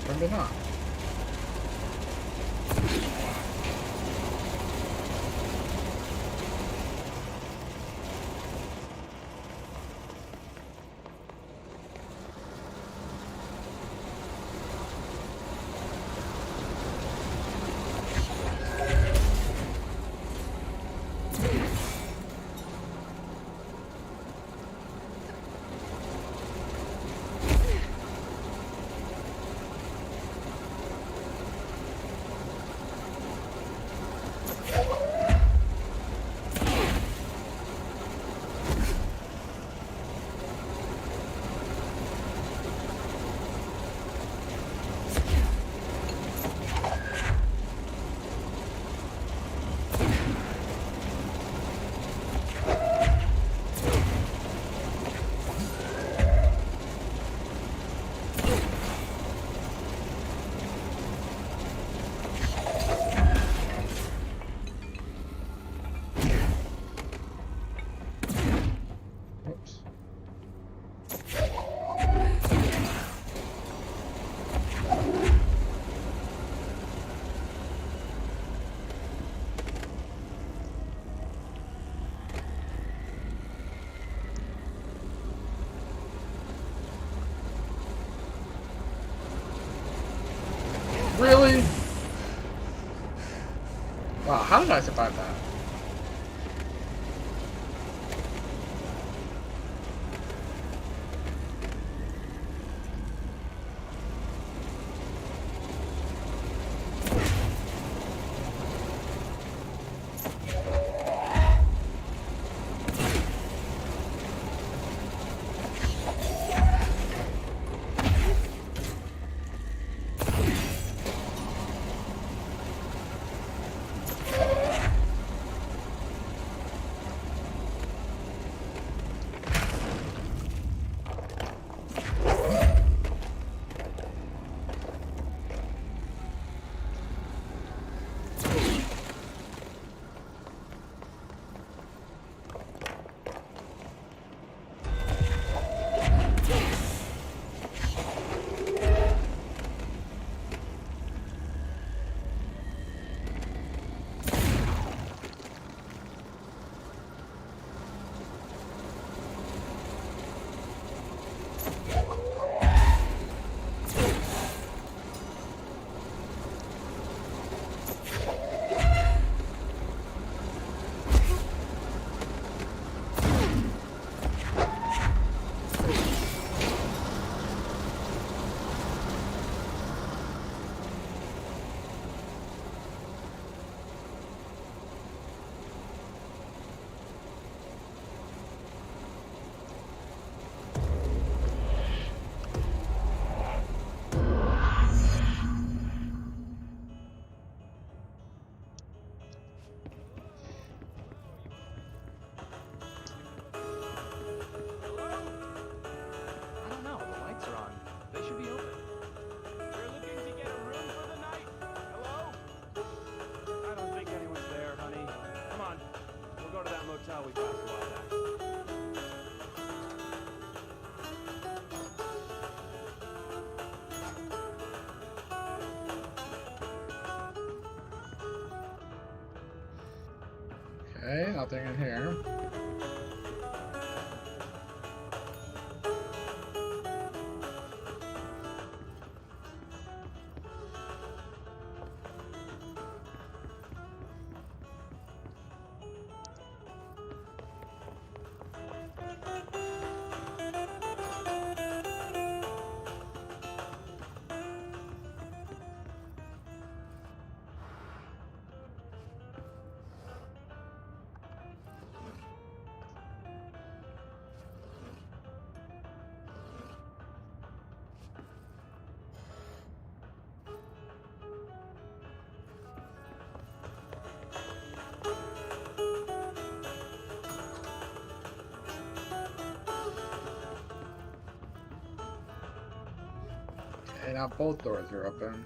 Maybe not. Oops. Really? Wow, how did I survive that? how we pass a while back. Okay, nothing in here. Okay, now both doors are open.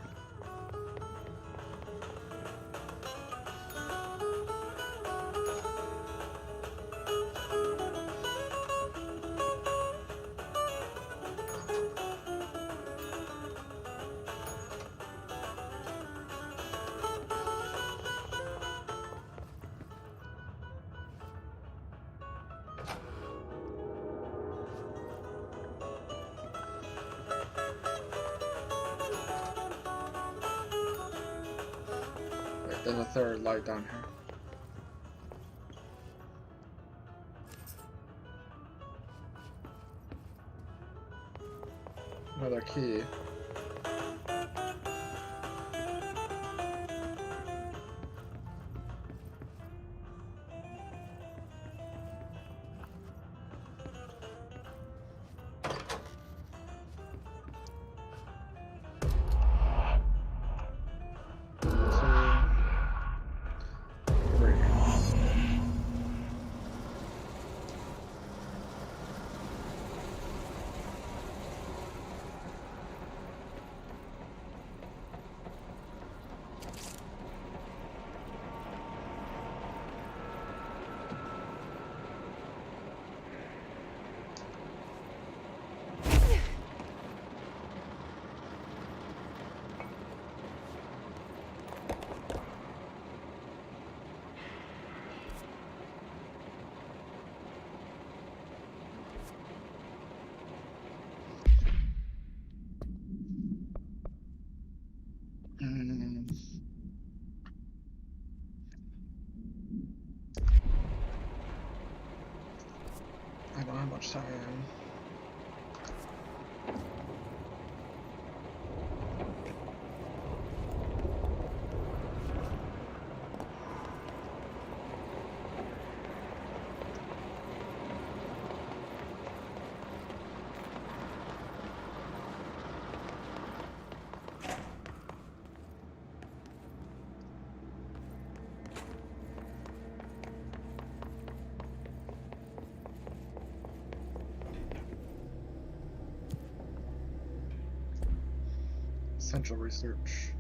Wait, there's a third light down here. Another key. I don't have much time. Essential research.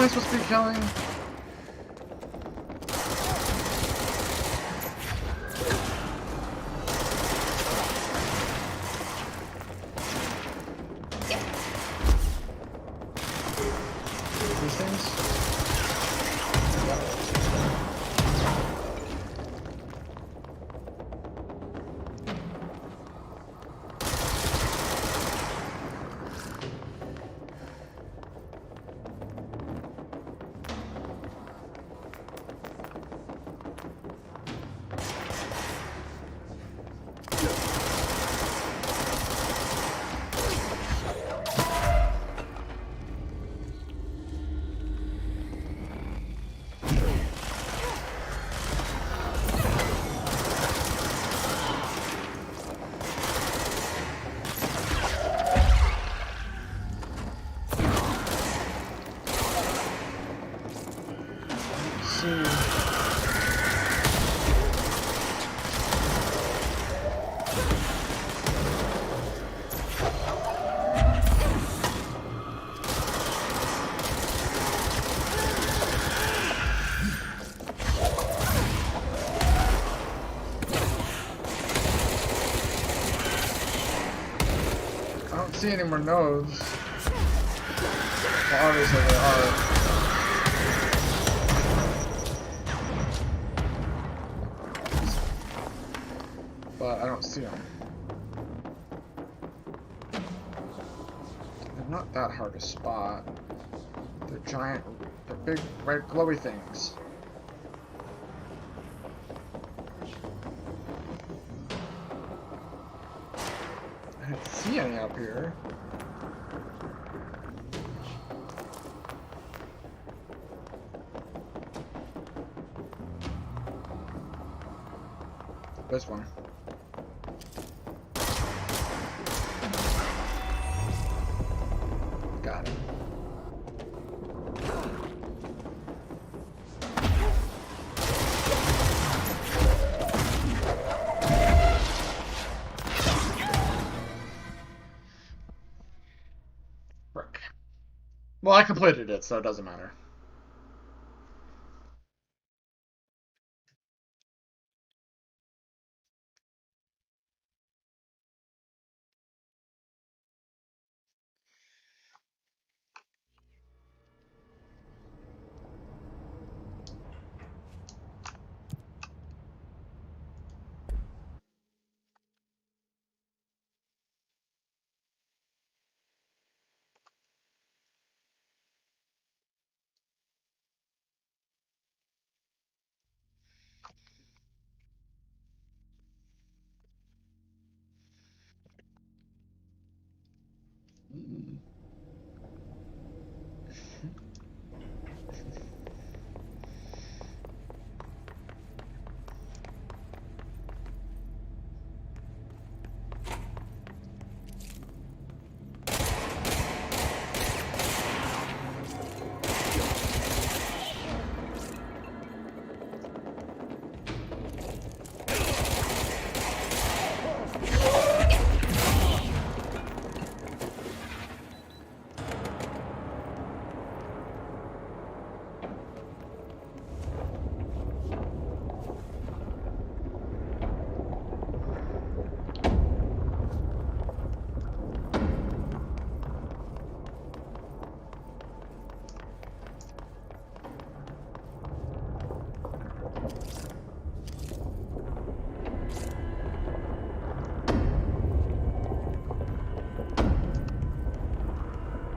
am I supposed to be killing? These things? I don't see any more nodes. Well, obviously there are. But I don't see them. They're not that hard to spot. They're giant, they're big, red, glowy things. I didn't see any up here. This one. Got it. Frick. Well, I completed it, so it doesn't matter.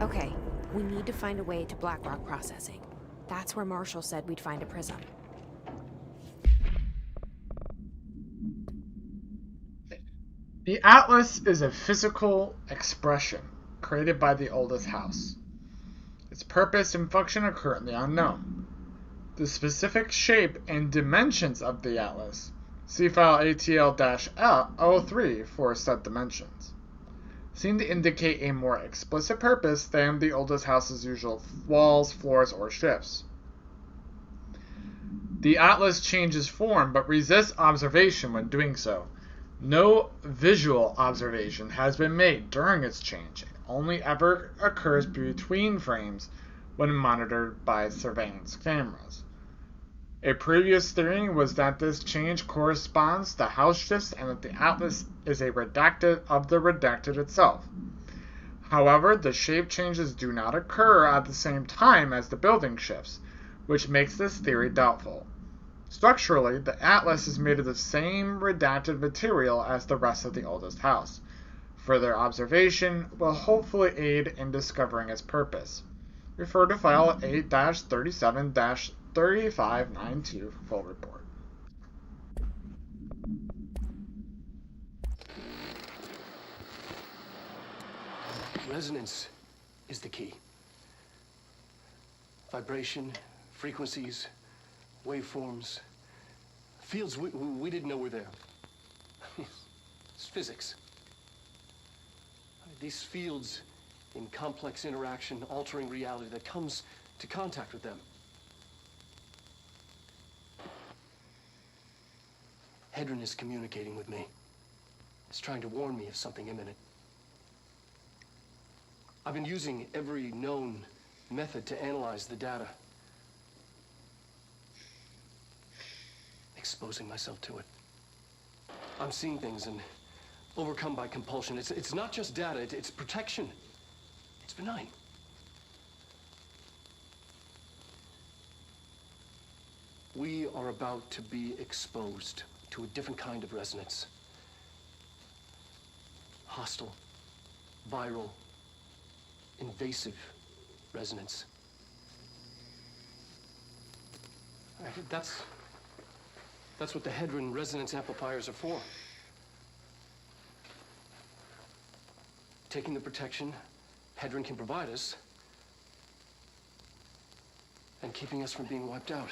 Okay, we need to find a way to Blackrock Processing. That's where Marshall said we'd find a prism. The Atlas is a physical expression created by the oldest house. Its purpose and function are currently unknown. The specific shape and dimensions of the Atlas, see file ATL-03 for set dimensions, seem to indicate a more explicit purpose than the oldest house's usual walls, floors, or shifts. The Atlas changes form but resists observation when doing so. No visual observation has been made during its change. It only ever occurs between frames when monitored by surveillance cameras. A previous theory was that this change corresponds to house shifts and that the Atlas is a redacted of the redacted itself. However, the shape changes do not occur at the same time as the building shifts, which makes this theory doubtful. Structurally, the Atlas is made of the same redacted material as the rest of the oldest house. Further observation will hopefully aid in discovering its purpose. Refer to File 8-37-3592 for full report. Resonance is the key. Vibration, frequencies, waveforms, fields we didn't know were there. It's physics. These fields in complex interaction, altering reality that comes to contact with them. Hedron is communicating with me. It's trying to warn me of something imminent. I've been using every known method to analyze the data. Exposing myself to it. I'm seeing things and overcome by compulsion. It's not just data, it's protection. It's benign. We are about to be exposed to a different kind of resonance. Hostile, viral, invasive resonance. That's what the Hedron resonance amplifiers are for. Taking the protection Hedron can provide us and keeping us from being wiped out.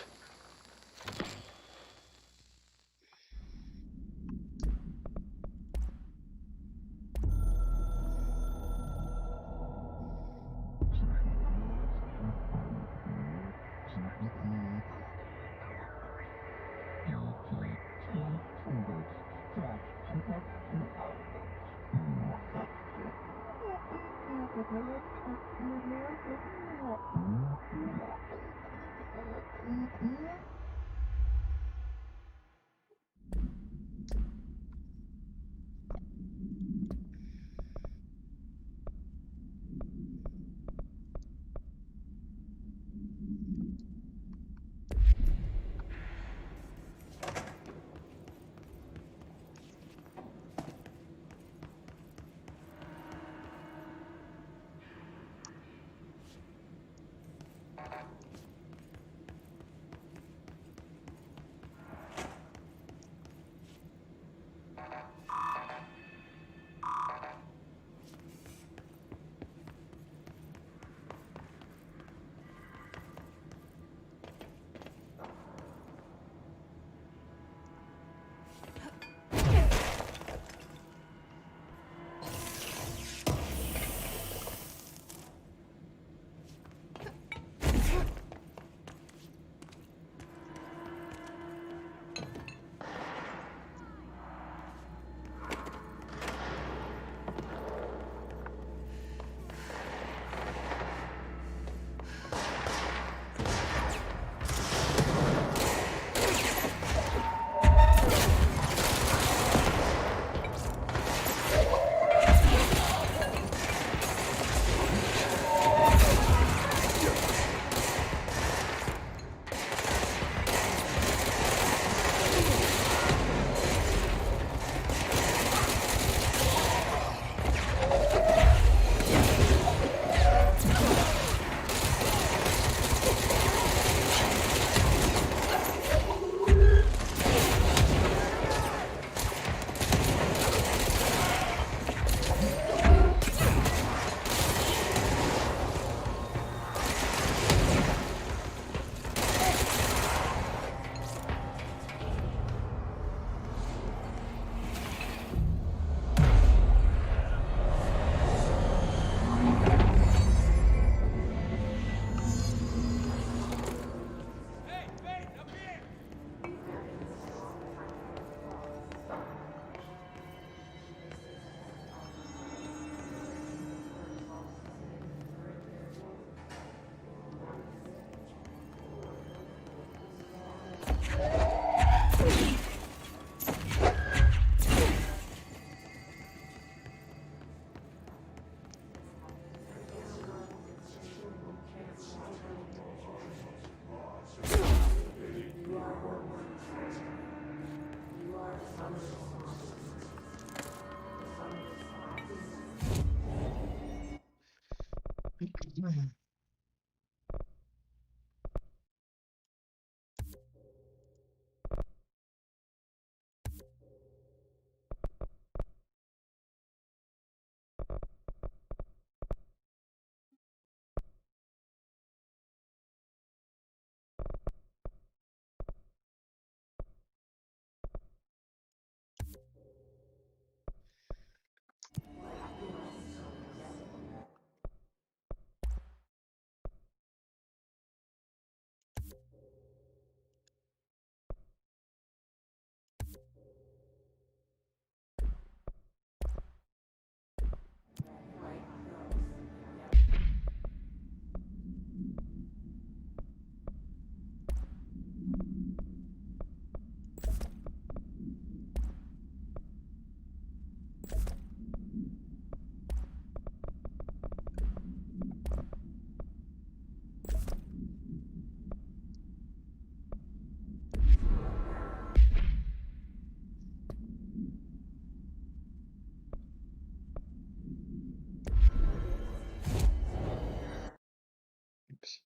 Oops.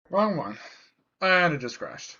Wrong one. And it just crashed.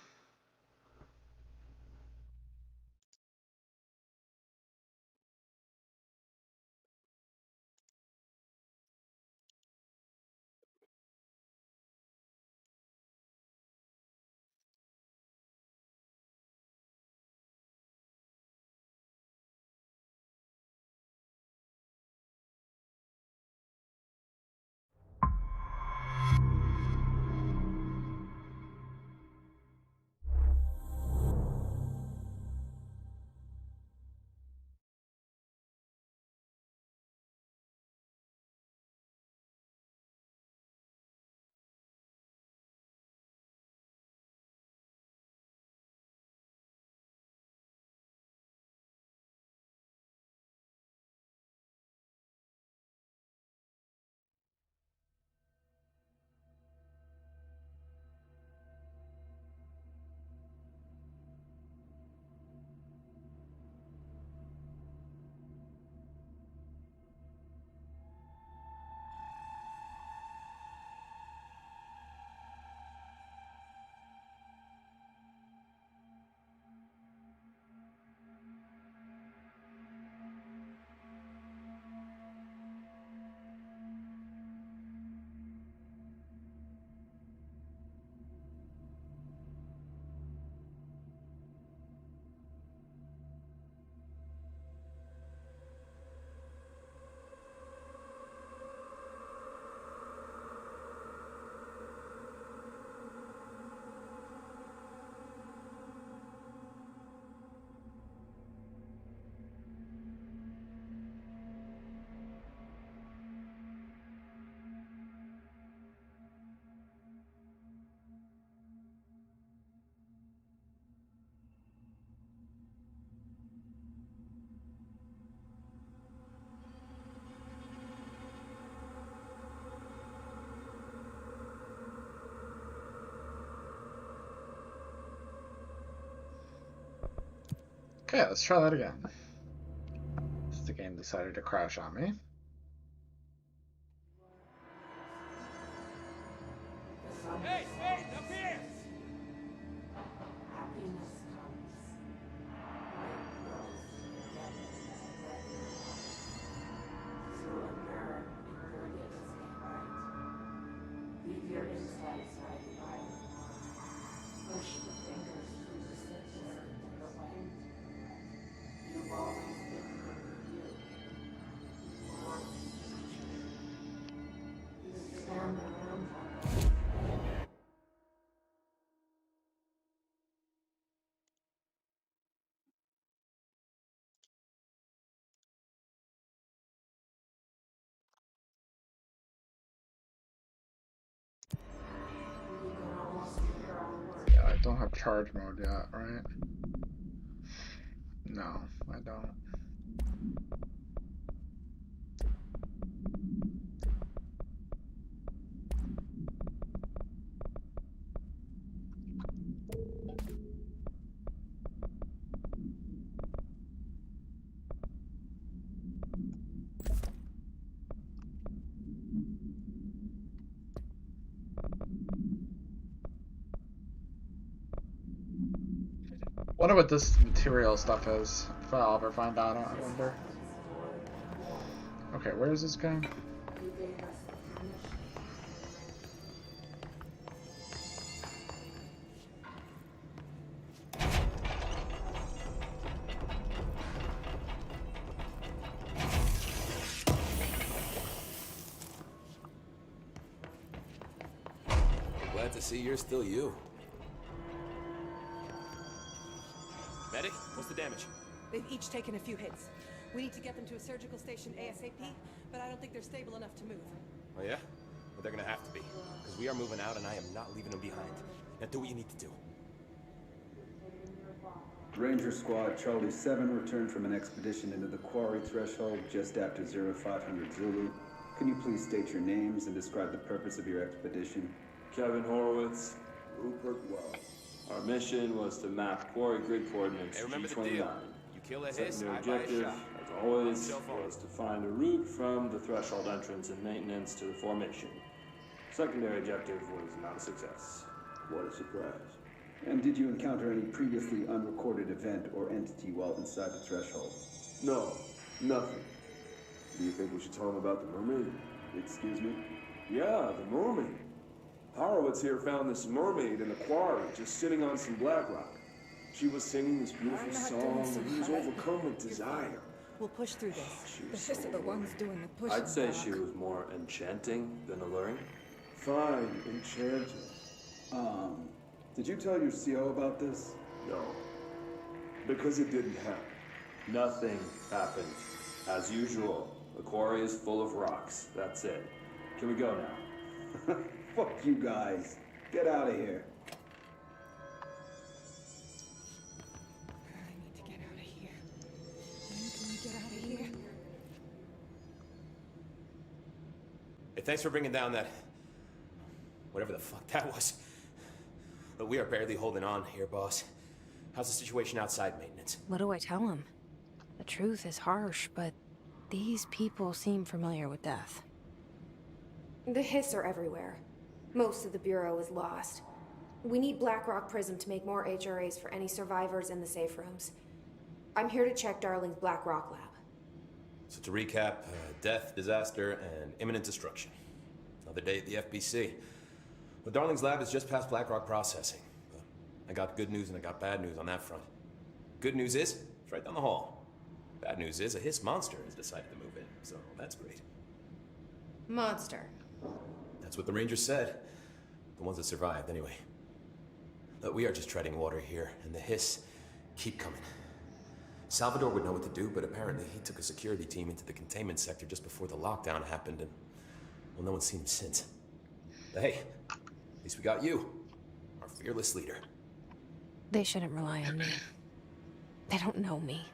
Okay, let's try that again. The game decided to crash on me. Hey, hey, up here! don't have charge mode yet, right? No, I don't. Wonder what this material stuff is. If I'll ever find out, I wonder. Okay, where is this guy? Glad to see you're still you. Medic, what's the damage? They've each taken a few hits. We need to get them to a surgical station ASAP, but I don't think they're stable enough to move. Oh yeah? Well, they're gonna have to be. Because we are moving out and I am not leaving them behind. Now do what you need to do. Ranger Squad Charlie 7 returned from an expedition into the quarry threshold just after 0500 Zulu. Can you please state your names and describe the purpose of your expedition? Kevin Horowitz, Rupert Wells. Our mission was to map quarry grid coordinates Hey, remember the G29. deal. You kill a hiss, Secondary I buy a objective, shot. as always, was to find a route from the threshold entrance and maintenance to the formation. Secondary objective was not a success. What a surprise. And did you encounter any previously unrecorded event or entity while inside the threshold? No, nothing. Do you think we should tell him about the mermaid? Excuse me? Yeah, the mermaid. Horowitz here found this mermaid in the quarry, just sitting on some black rock. She was singing this beautiful song, and he was overcome with desire. We'll push through this. She The was hiss so are the ones doing the pushing. I'd say Doc. she was more enchanting than alluring. Fine, enchanting. Did you tell your CO about this? No. Because it didn't happen. Nothing happened. As usual, the quarry is full of rocks. That's it. Can we go now? Fuck you guys. Get out of here. I need to get out of here. When can we get out of here? Hey, thanks for bringing down that... whatever the fuck that was. But we are barely holding on here, boss. How's the situation outside maintenance? What do I tell him? The truth is harsh, but these people seem familiar with death. The hiss are everywhere. Most of the Bureau is lost. We need Blackrock Prism to make more HRAs for any survivors in the safe rooms. I'm here to check Darling's Blackrock lab. So to recap, death, disaster, and imminent destruction. Another day at the FBC. But Darling's lab is just past Blackrock processing. But I got good news and I got bad news on that front. Good news is, it's right down the hall. Bad news is, a hiss monster has decided to move in, so that's great. Monster. That's what the Rangers said. The ones that survived, anyway. But we are just treading water here, and the hiss keep coming. Salvador would know what to do, but apparently he took a security team into the containment sector just before the lockdown happened, and, well, no one's seen him since. But hey, at least we got you, our fearless leader. They shouldn't rely on me. They don't know me.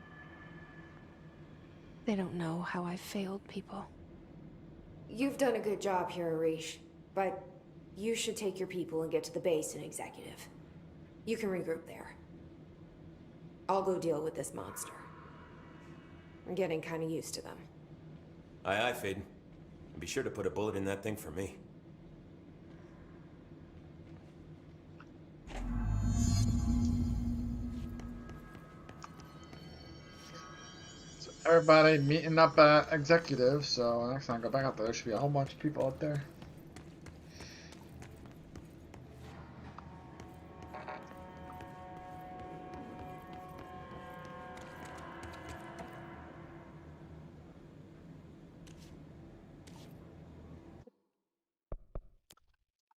They don't know how I've failed people. You've done a good job here, Arish, but you should take your people and get to the base in Executive. You can regroup there. I'll go deal with this monster. I'm getting kind of used to them. Aye, aye, Faden. And be sure to put a bullet in that thing for me. So everybody meeting up at Executive, so next time I go back out there, there should be a whole bunch of people out there.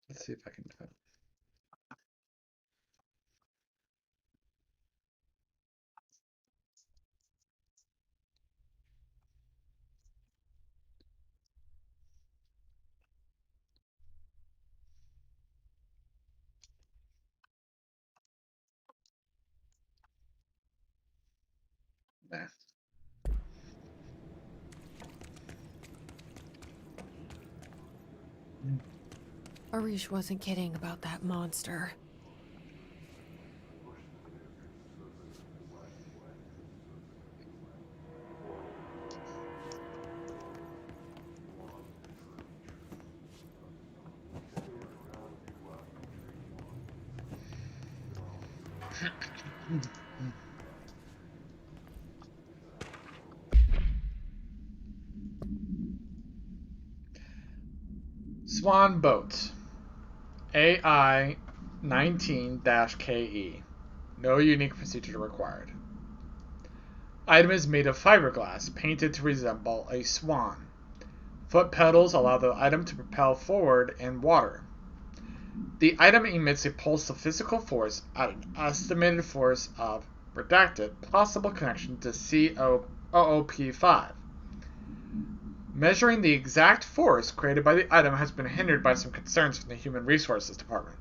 Let's see if I can do it. Nah. Arish wasn't kidding about that monster. Swan boat. AI 19-KE. No unique procedure required. Item is made of fiberglass, painted to resemble a swan. Foot pedals allow the item to propel forward in water. The item emits a pulse of physical force at an estimated force of redacted possible connection to COOP5. Measuring the exact force created by the item has been hindered by some concerns from the Human Resources Department.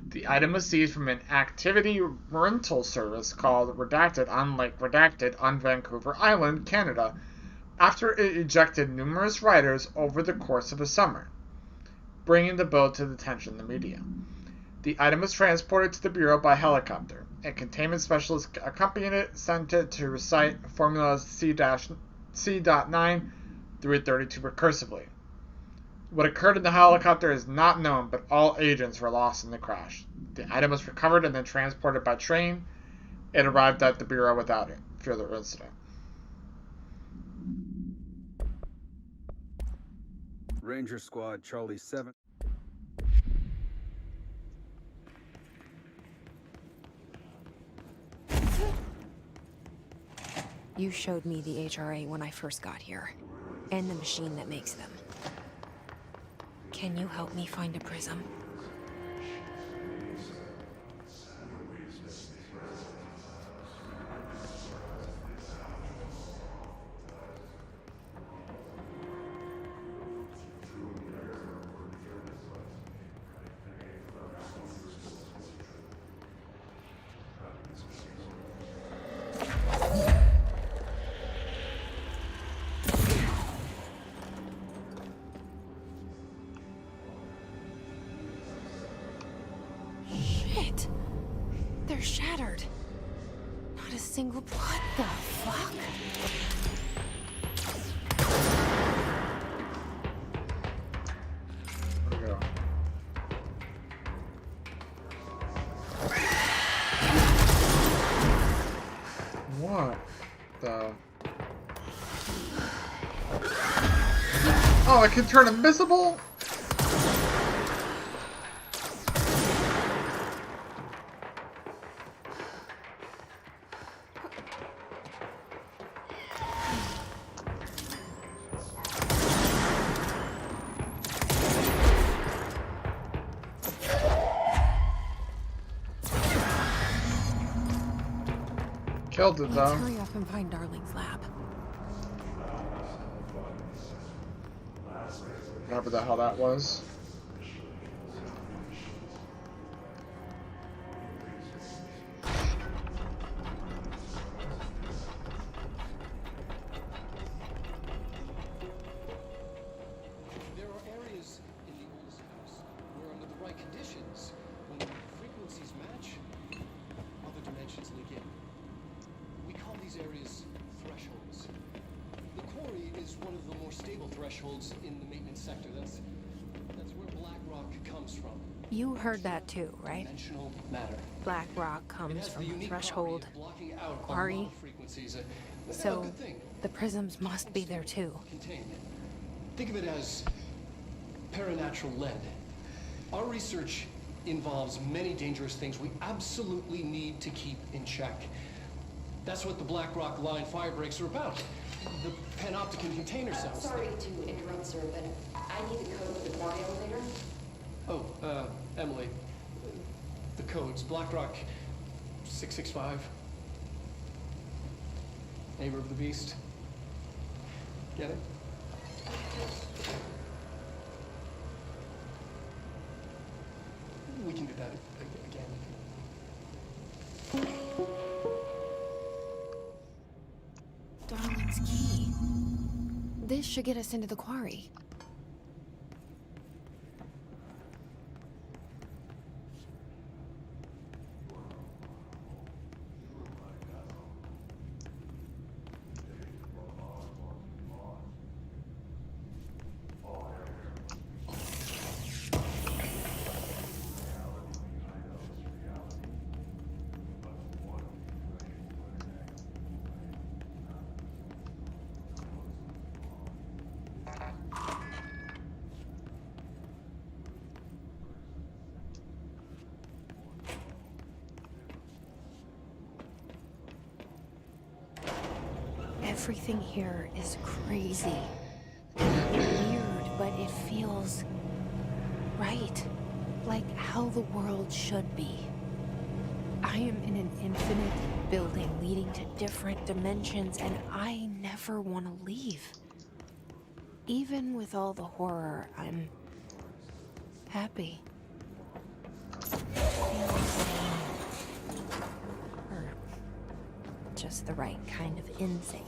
The item was seized from an activity rental service called Redacted on Lake Redacted on Vancouver Island, Canada, after it ejected numerous riders over the course of a summer, bringing the boat to the attention of the media. The item was transported to the Bureau by helicopter. A containment specialist accompanied it, sent it to recite formulas C.9 through 32 recursively. What occurred in the helicopter is not known, but all agents were lost in the crash. The item was recovered and then transported by train. It arrived at the Bureau without further incident. Ranger Squad, Charlie 7. You showed me the HRA when I first got here, and the machine that makes them. Can you help me find a prism? They're shattered. Not a single... What the fuck? Where'd it go? What the... Oh, it can turn invisible? Killed it, though. Let's hurry up and find Darling's lab. Whatever the hell that was. There are areas in the oldest house where, under the right conditions, when frequencies match, other dimensions leak in. We call these areas thresholds. The quarry is one of the more stable thresholds in the maintenance sector. That's where black rock comes from. You heard that too, right? Dimensional matter. Black rock comes from the threshold quarry. So the prisms must be there too. Contained. Think of it as paranatural lead. Our research involves many dangerous things we absolutely need to keep in check. That's what the Black Rock Line fire breaks are about. The panopticon container cells. Sorry to interrupt, sir, but I need the code for the quarry elevator. Oh, Emily. The codes. Black Rock 665. Neighbor of the Beast. Get it? We can do that again. This should get us into the quarry. Everything here is crazy. Weird, but it feels right. Like how the world should be. I am in an infinite building leading to different dimensions, and I never want to leave. Even with all the horror, I'm happy. Or just the right kind of insane.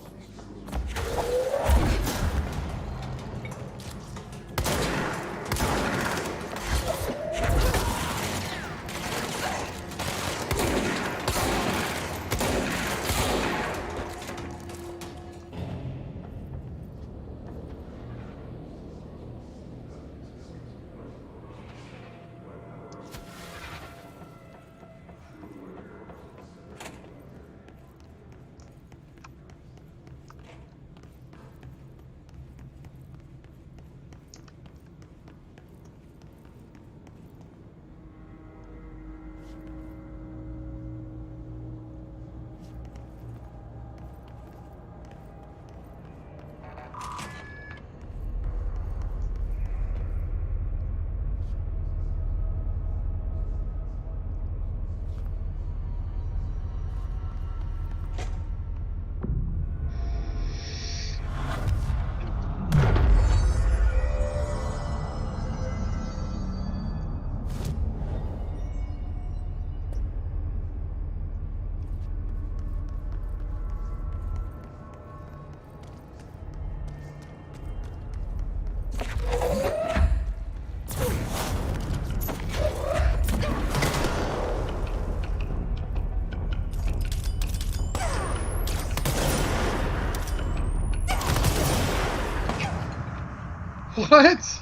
What?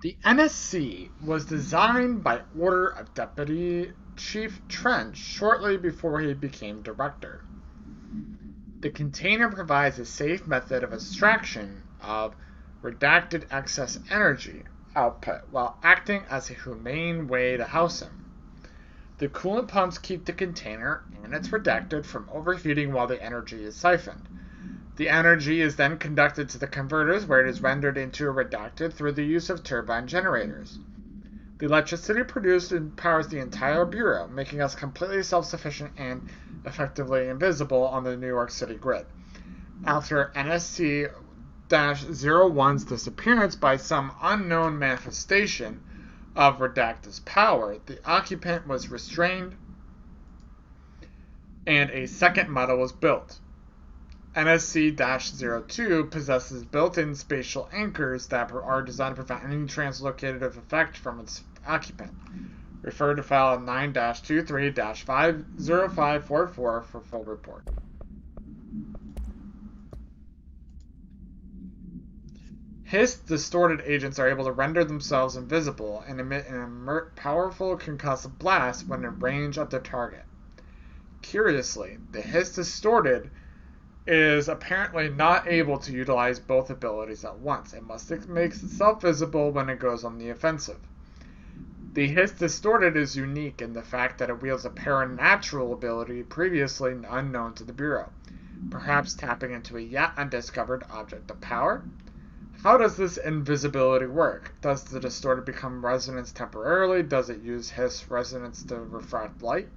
The NSC was designed by order of Deputy Chief Trench shortly before he became director. The container provides a safe method of extraction of redacted excess energy output while acting as a humane way to house him. The coolant pumps keep the container and its redacted from overheating while the energy is siphoned. The energy is then conducted to the converters where it is rendered into a redacted through the use of turbine generators. The electricity produced powers the entire Bureau, making us completely self-sufficient and effectively invisible on the New York City grid. After NSC-01's disappearance by some unknown manifestation of Redacted's power, the occupant was restrained and a second model was built. NSC-02 possesses built-in spatial anchors that are designed to prevent any translocative effect from its occupant. Refer to file 9-23-50544 for full report. Hiss distorted agents are able to render themselves invisible and emit a powerful concussive blast when in range of their target. Curiously, the Hiss distorted is apparently not able to utilize both abilities at once. It makes itself visible when it goes on the offensive. The Hiss distorted is unique in the fact that it wields a paranatural ability previously unknown to the Bureau, perhaps tapping into a yet undiscovered object of power. How does this invisibility work? Does the distorted become resonance temporarily? Does it use Hiss resonance to refract light?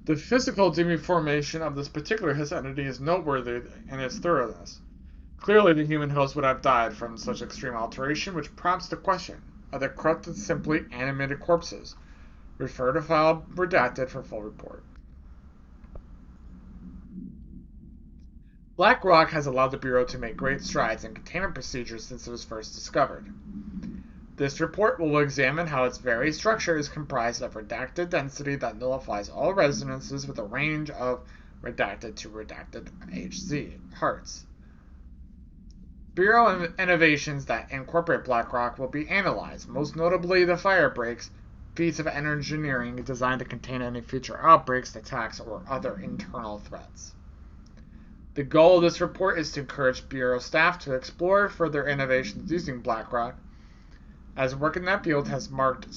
The physical deformation of this particular Hiss entity is noteworthy in its thoroughness. Clearly, the human host would have died from such extreme alteration, which prompts the question, are the corrupted simply animated corpses? Refer to file Redacted for full report. BlackRock has allowed the Bureau to make great strides in containment procedures since it was first discovered. This report will examine how its very structure is comprised of redacted density that nullifies all resonances with a range of redacted to redacted Hz hertz. Bureau innovations that incorporate BlackRock will be analyzed, most notably the fire breaks, feats of engineering designed to contain any future outbreaks, attacks, or other internal threats. The goal of this report is to encourage Bureau staff to explore further innovations using BlackRock, as work in that field has markedly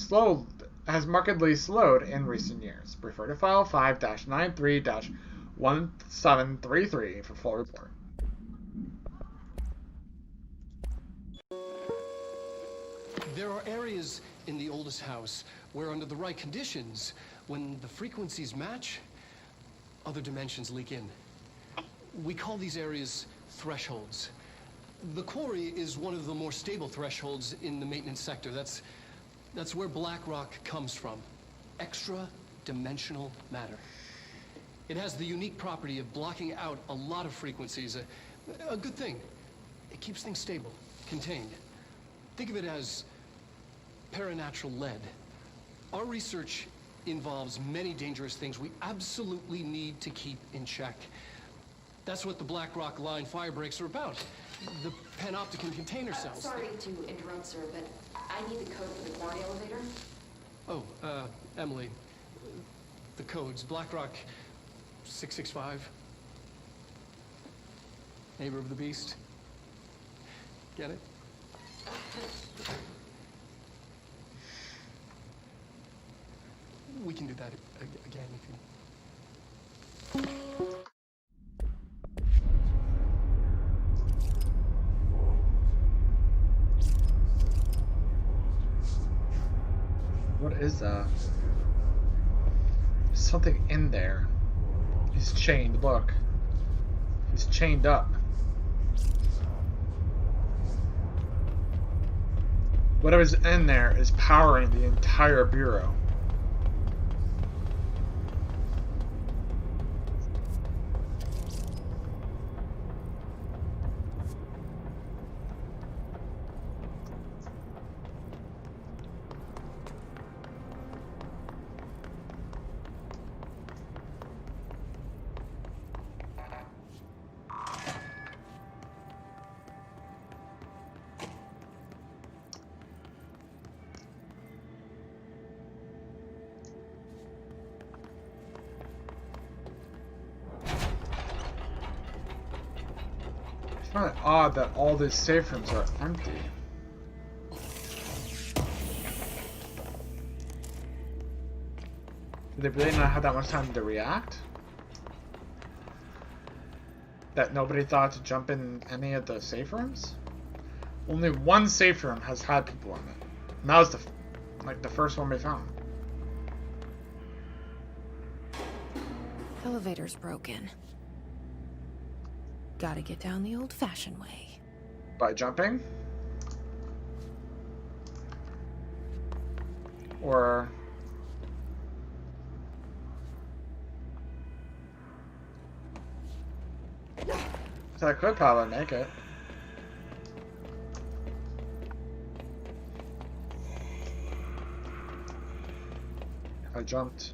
slowed in recent years. Refer to file 5-93-1733 for full report. There are areas in the oldest house where, under the right conditions, when the frequencies match, other dimensions leak in. We call these areas thresholds. The quarry is one of the more stable thresholds in the maintenance sector. That's where BlackRock comes from. Extra-dimensional matter. It has the unique property of blocking out a lot of frequencies. A good thing. It keeps things stable, contained. Think of it as paranatural lead. Our research involves many dangerous things we absolutely need to keep in check. That's what the BlackRock line fire breaks are about. The panopticon container cells. Sorry to interrupt, sir, but I need the code for the quarry elevator. Oh, Emily. The codes. BlackRock 665. Neighbor of the Beast. Get it? We can do that again if you... What is that? There's something in there. He's chained, look. He's chained up. Whatever's in there is powering the entire Bureau. It's kind of odd that all these safe rooms are empty. Did they really not have that much time to react? That nobody thought to jump in any of the safe rooms? Only one safe room has had people in it. And that was the first one we found. Elevator's broken. Gotta get down the old-fashioned way. By jumping? Or... So I could probably make it. If I jumped.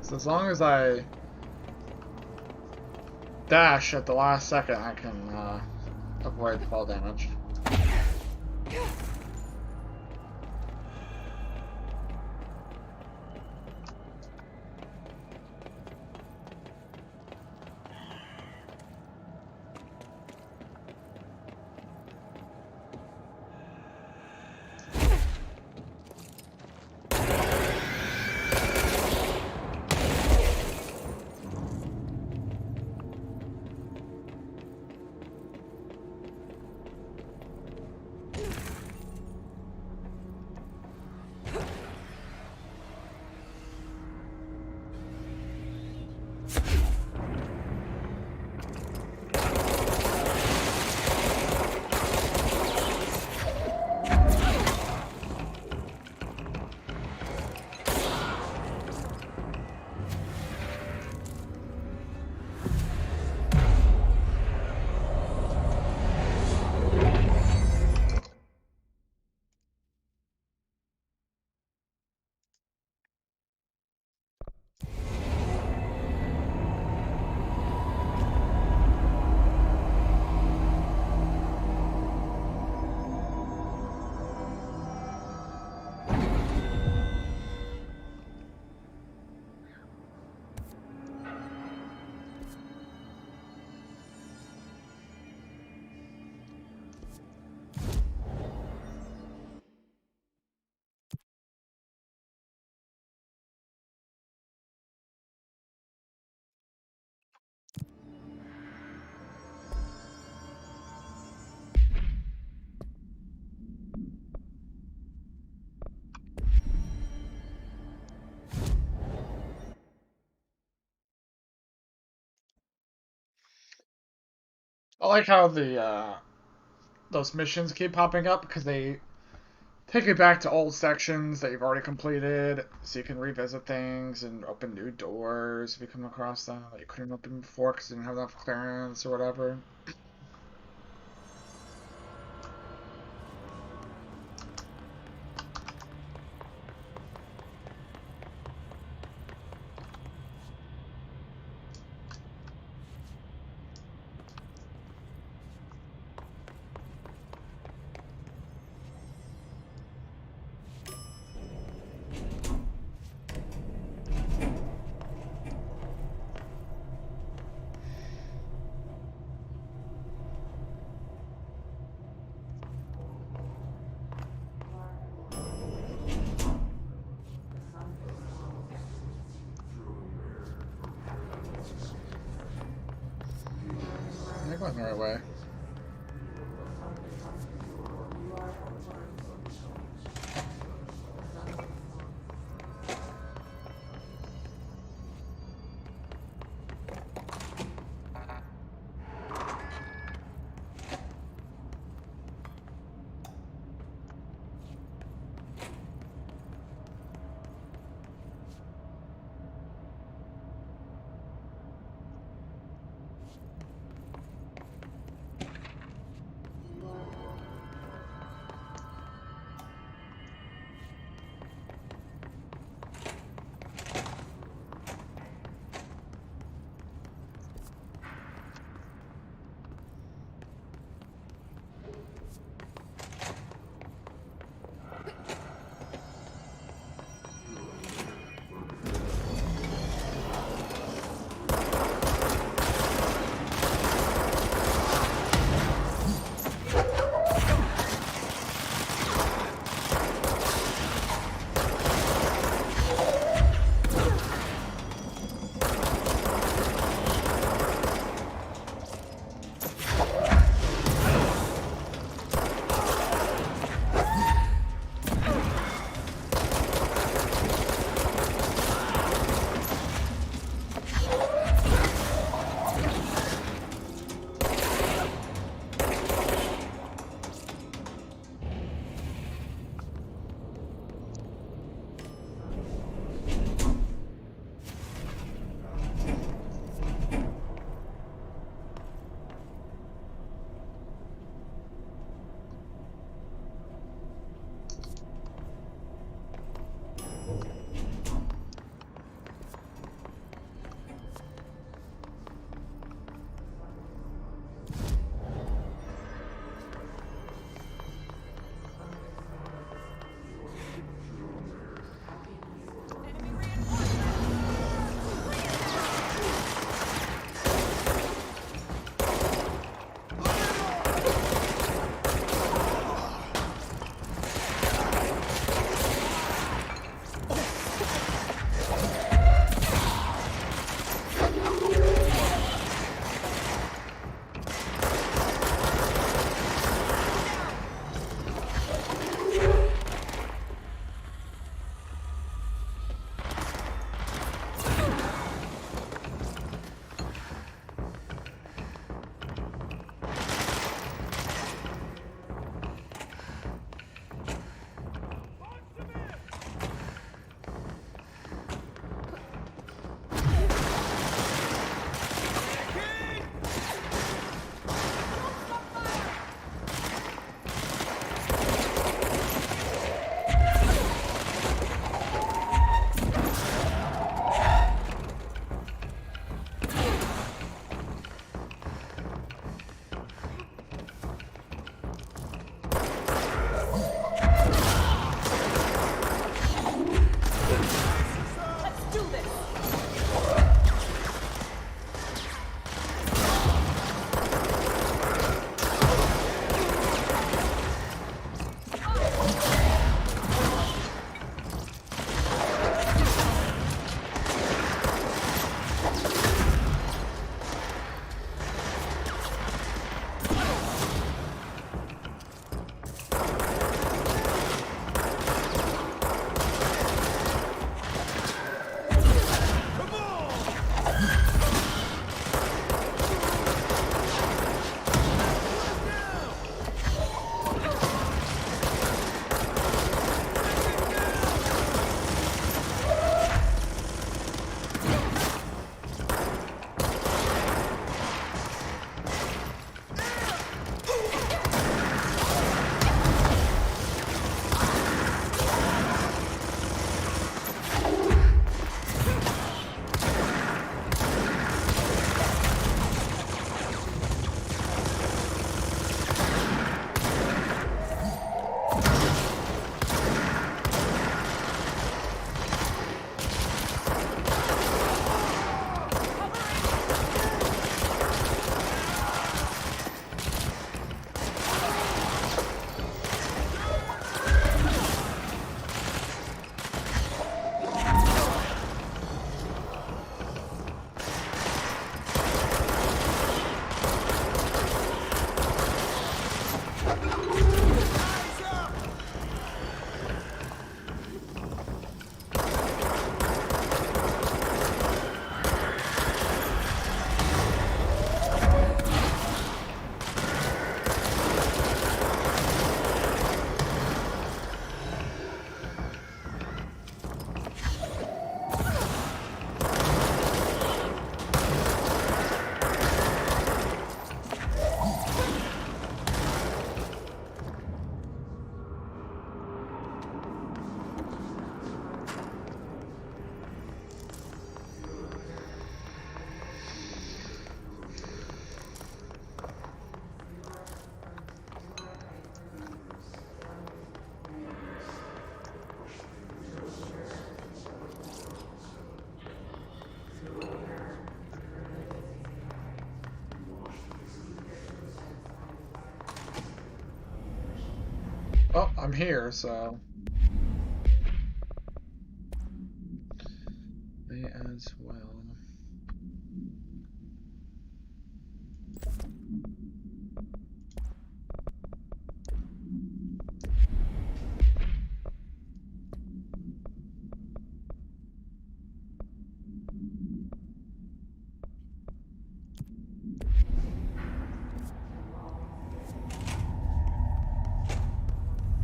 So as long as I dash at the last second, I can avoid fall damage. I like how the those missions keep popping up because they take you back to old sections that you've already completed, so you can revisit things and open new doors if you come across them that you couldn't open before because you didn't have enough clearance or whatever. I went the right way. Oh, I'm here, so may as well.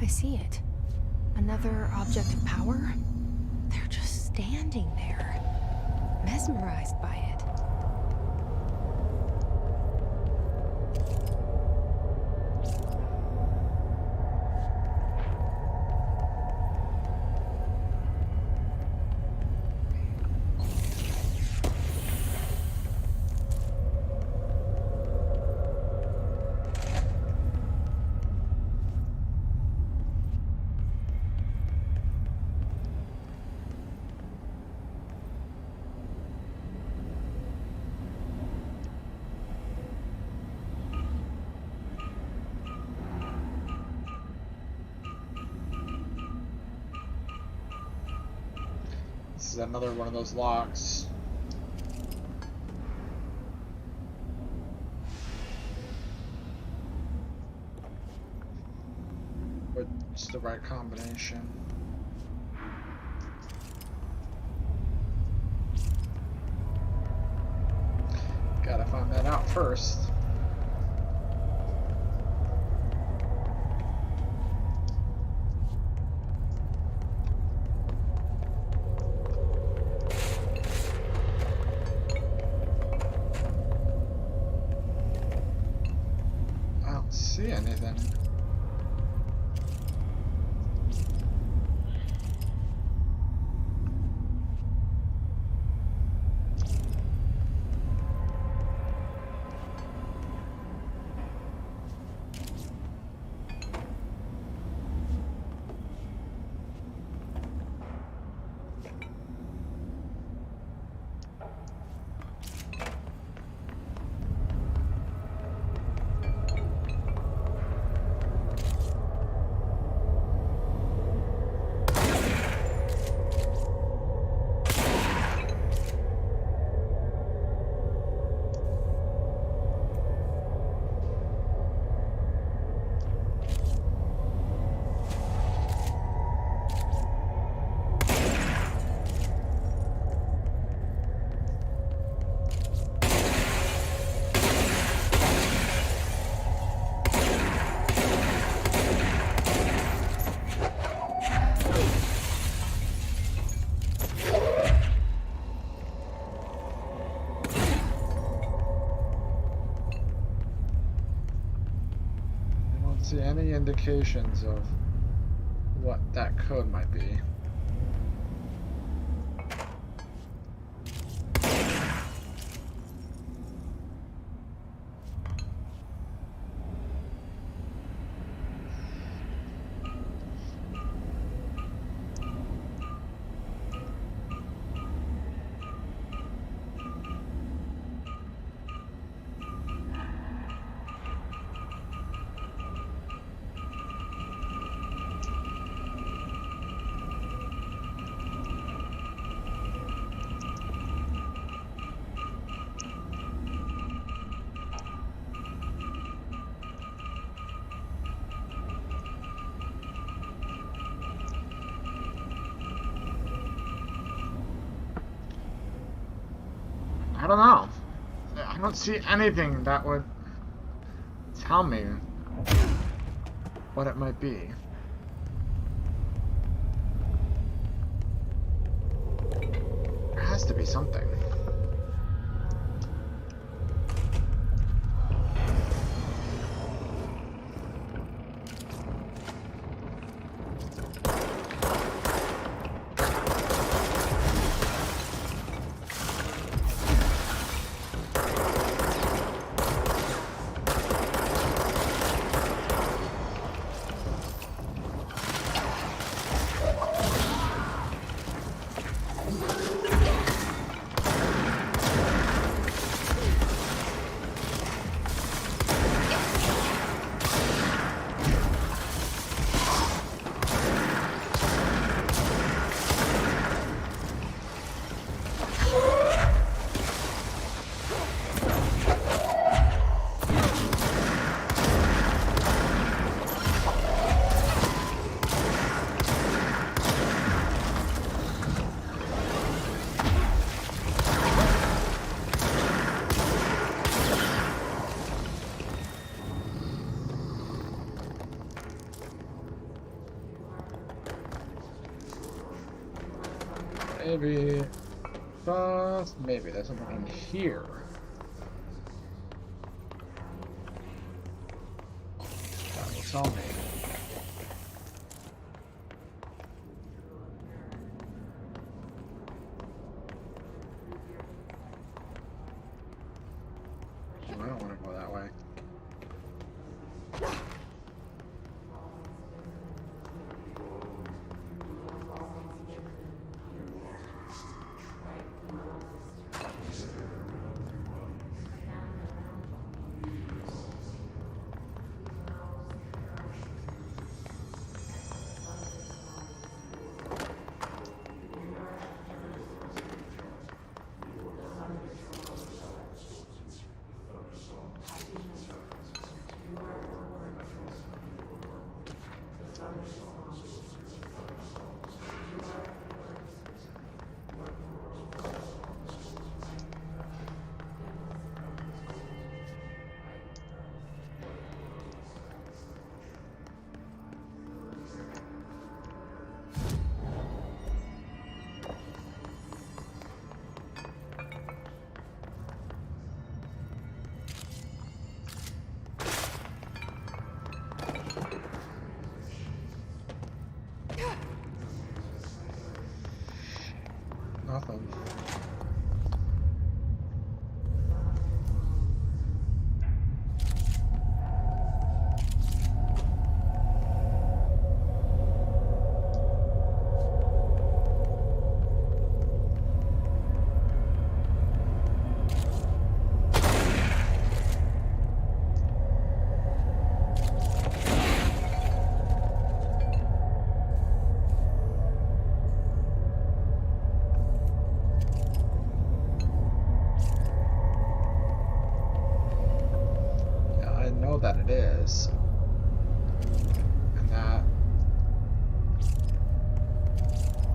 I see it. Another object of power? They're just standing there, mesmerized by it. This is another one of those locks. What's the right combination? Gotta find that out first. See anything? See any indications of what that code might be. I don't know. I don't see anything that would tell me what it might be. There has to be something. Maybe. Just maybe there's something in here. That will tell me. I don't want to go that way. Nothing. That it is, and that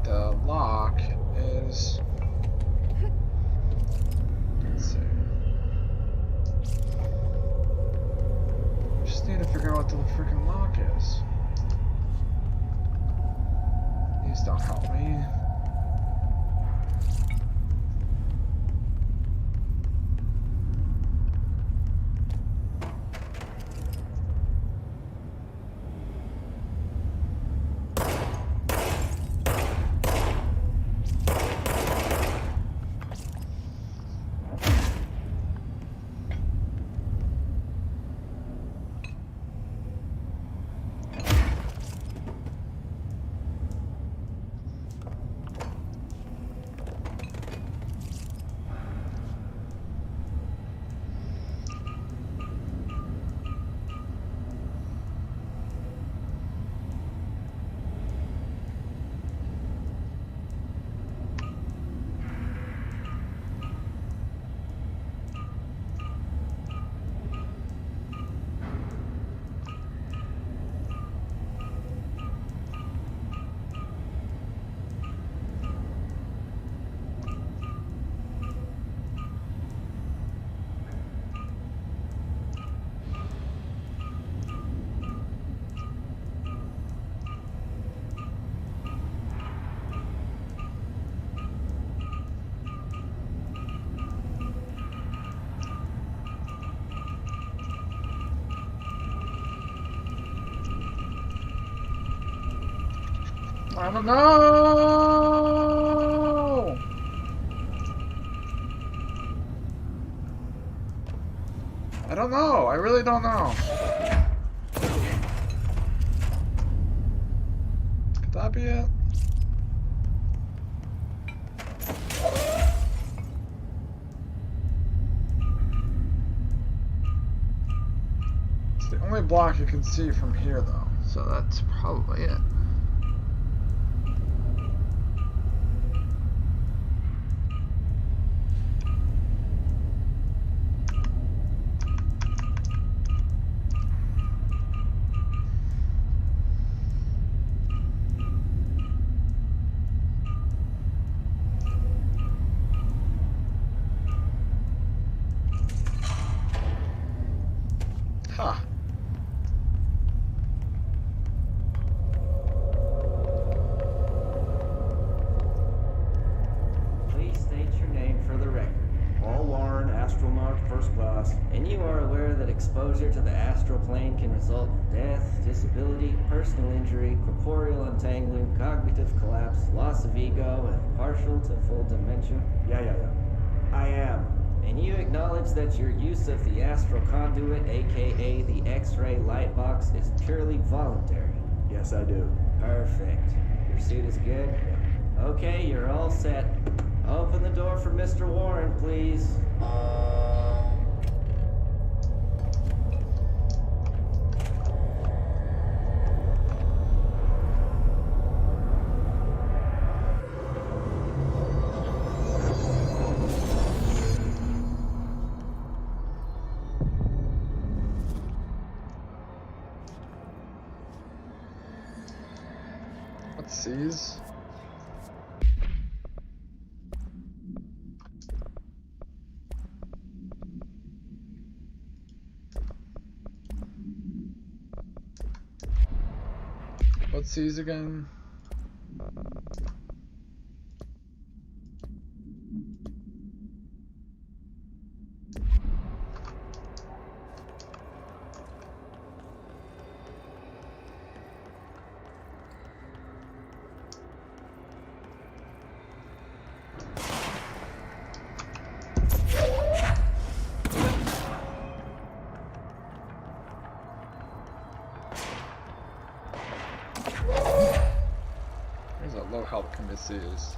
the lock is, let's see, just need to figure out what the freaking lock is. These don't help me. I don't know. I don't know. I really don't know. Could that be it? It's the only block you can see from here, though, so that's probably it. Huh. first class. And you are aware that exposure to the astral plane can result in death, disability, personal injury, corporeal untangling, cognitive collapse, loss of ego, and partial to full dementia? Yeah. I am. And you acknowledge that your use of the astral conduit, aka the X-ray light box, is purely voluntary? Yes, I do. Perfect. Your suit is good? Okay, you're all set. Open the door for Mr. Warren, please. Let's seize. Let's seize again. How can this is?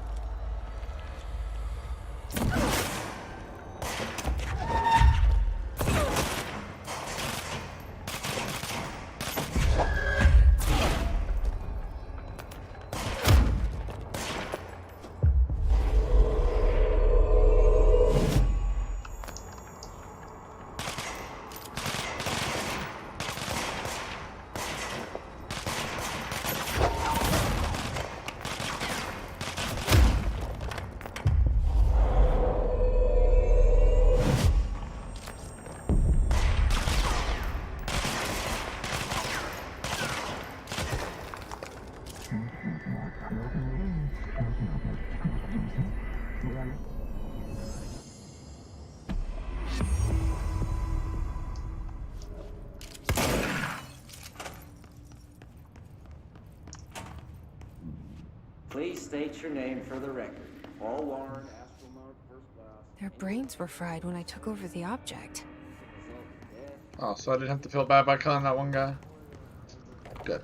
Please state your name for the record. Paul Warren, astronaut, first class. Their brains were fried when I took over the object. Oh, so I didn't have to feel bad about killing that one guy? Good.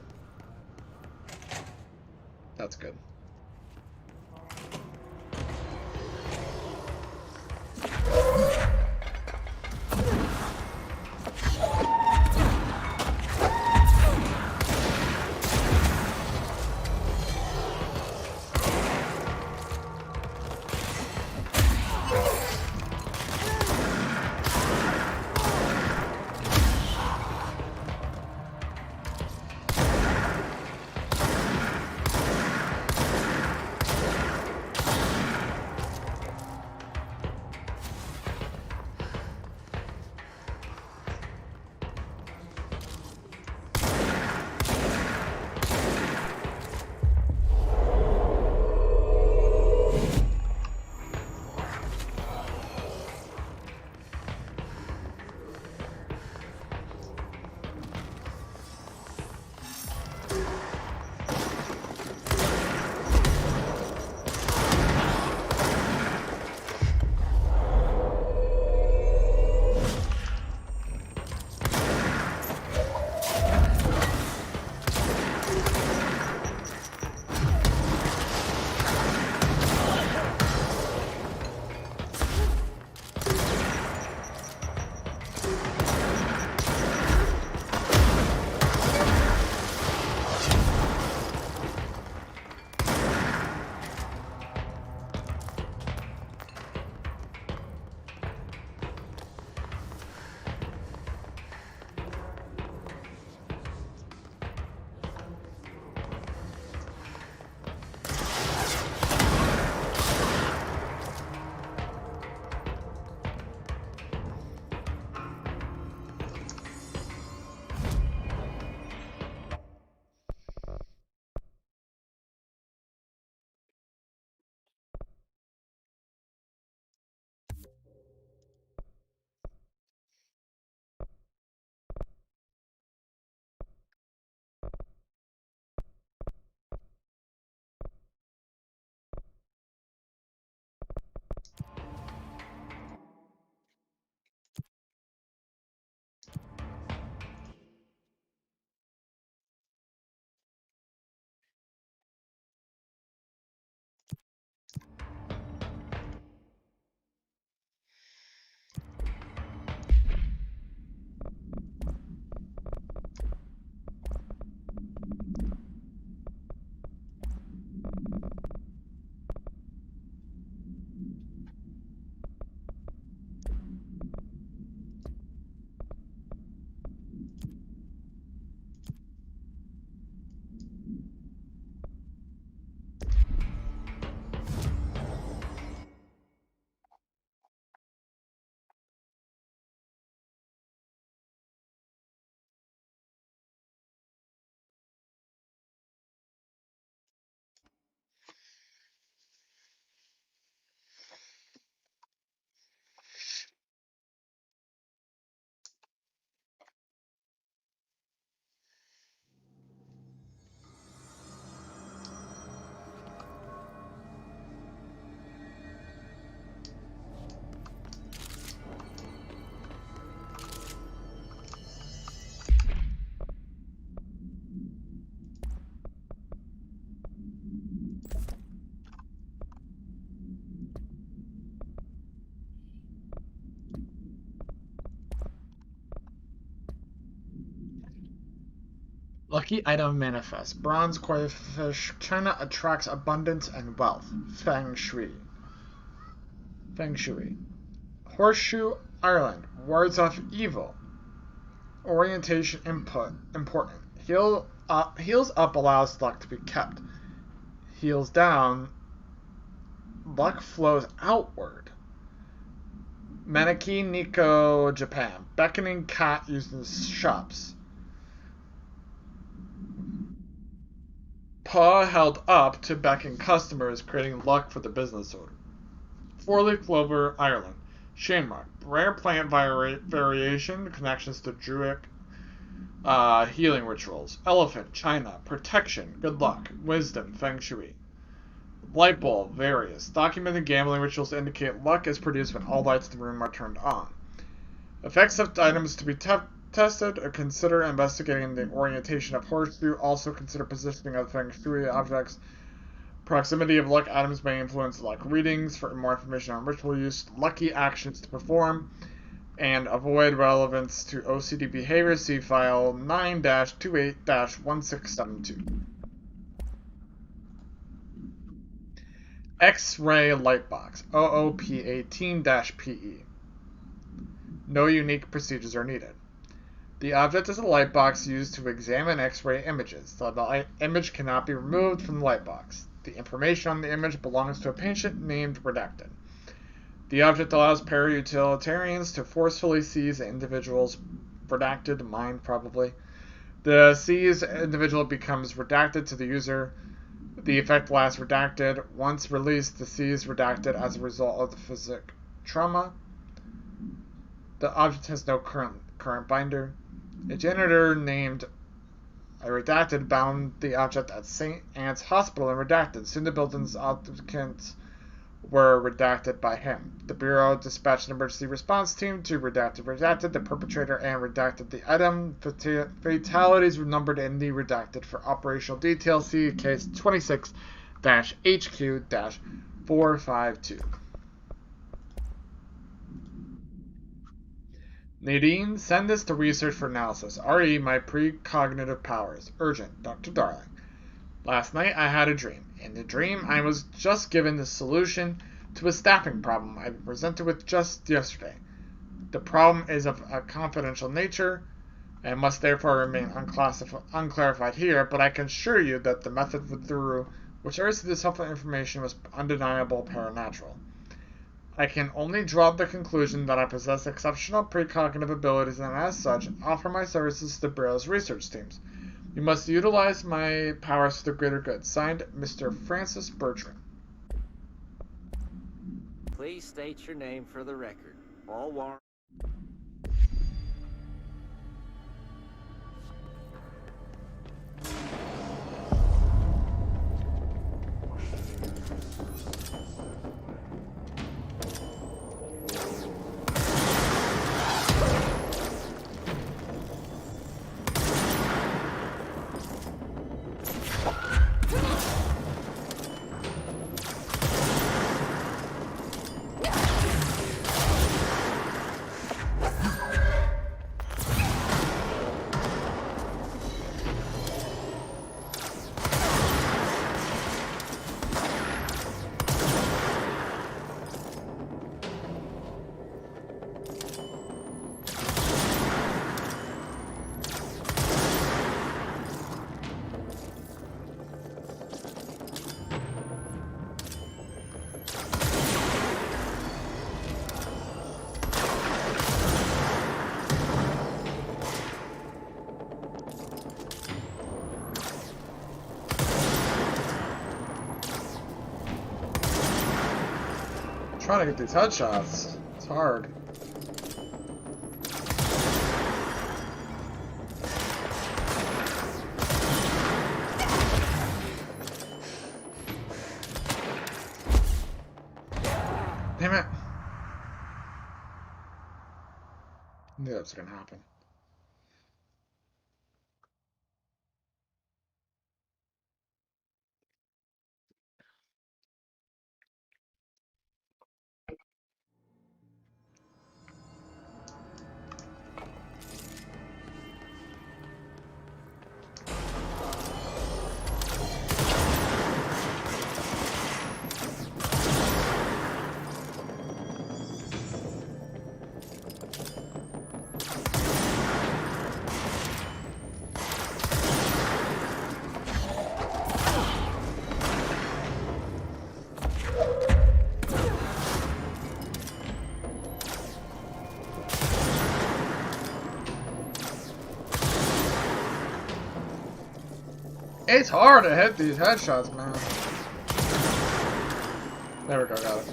That's good. Lucky item manifest. Bronze koi fish. China attracts abundance and wealth. Feng Shui. Feng Shui. Horseshoe Island. Wards off evil. Orientation input. Important. Heals up allows luck to be kept. Heals down. Luck flows outward. Maneki Nikko, Japan. Beckoning cat used in shops. Paw held up to beckon customers, creating luck for the business owner. Four-leaf clover, Ireland. Shanemark. Rare plant variation, connections to Druidic healing rituals. Elephant, China. Protection, good luck. Wisdom, Feng Shui. Light bulb, various. Documented gambling rituals indicate luck is produced when all lights in the room are turned on. Effects of items to be tested. Consider investigating the orientation of horseshoe. Also consider positioning of Feng Shui objects. Proximity of luck items may influence luck readings. For more information on ritual use, lucky actions to perform, and avoid relevance to OCD behavior, see file 9-28-1672. X-ray lightbox, OOP18-PE. No unique procedures are needed. The object is a lightbox used to examine X-ray images. The image cannot be removed from the lightbox. The information on the image belongs to a patient named Redacted. The object allows para-utilitarians to forcefully seize the individual's redacted mind, probably. The seized individual becomes redacted to the user. The effect lasts redacted. Once released, the seized redacted as a result of the physic trauma. The object has no current binder. A janitor named Redacted bound the object at St. Anne's Hospital in Redacted. Soon the building's occupants were redacted by him. The Bureau dispatched an emergency response team to redacted the perpetrator and redacted the item. Fatalities were numbered in the redacted. For operational details, see case 26-HQ-452. Nadine, send this to research for analysis. RE, my precognitive powers. Urgent. Dr. Darling. Last night I had a dream. In the dream, I was just given the solution to a staffing problem I presented with just yesterday. The problem is of a confidential nature and must therefore remain unclarified here, but I can assure you that the method through which I received this helpful information was undeniable paranatural. I can only draw the conclusion that I possess exceptional precognitive abilities and as such offer my services to the Bureau's research teams. You must utilize my powers for the greater good. Signed, Mr. Francis Bertrand. Please state your name for the record. All warrant. Trying to get these headshots. It's hard. Damn it. I knew that was gonna happen. It's hard to hit these headshots, man. There we go, got it.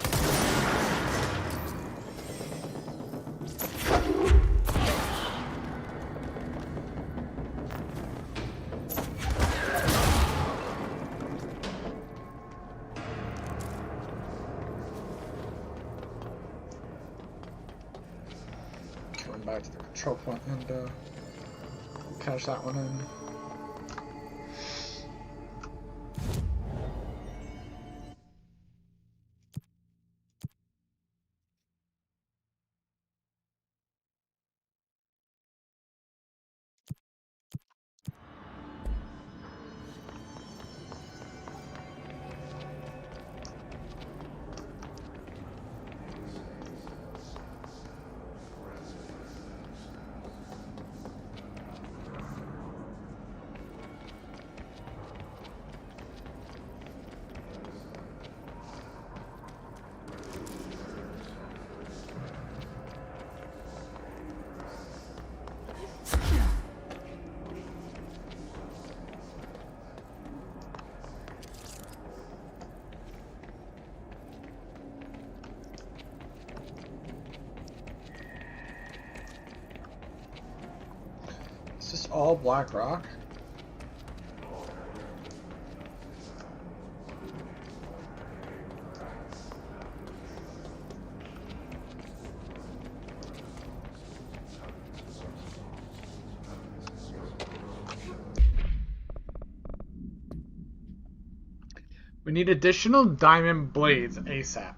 Going back to the control point and cash that one in. Is this all black rock? We need additional diamond blades ASAP.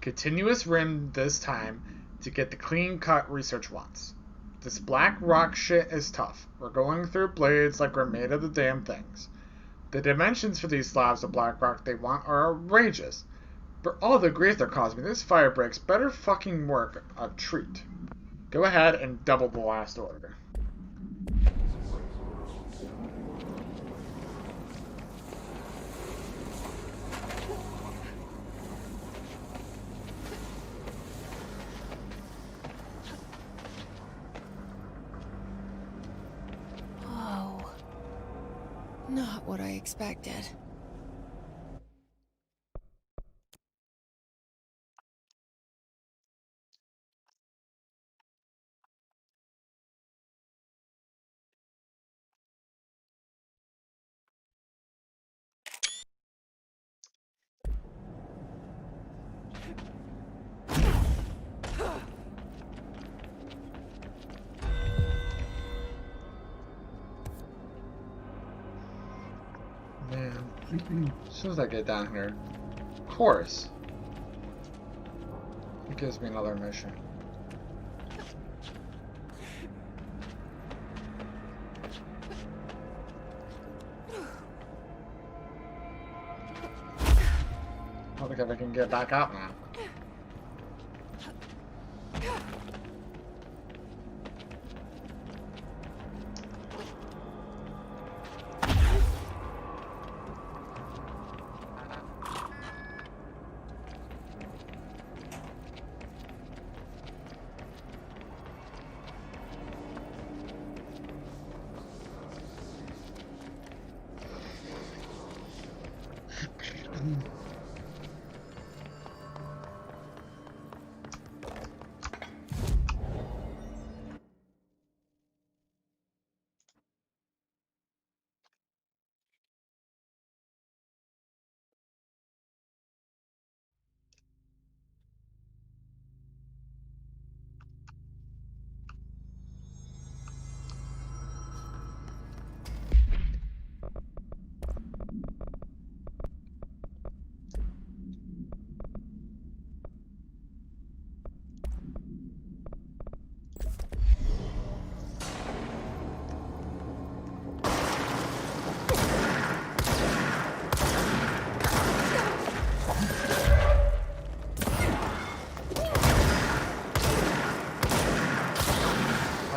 Continuous rim this time to get the clean cut research wants. This black rock shit is tough. We're going through blades like we're made of the damn things. The dimensions for these slabs of black rock they want are outrageous. For all the grief they're causing me, this fire breaks better fucking work a treat. Go ahead and double the last order. Not what I expected. Man, as soon as I get down here, of course, it gives me another mission. I think if I can get back out now.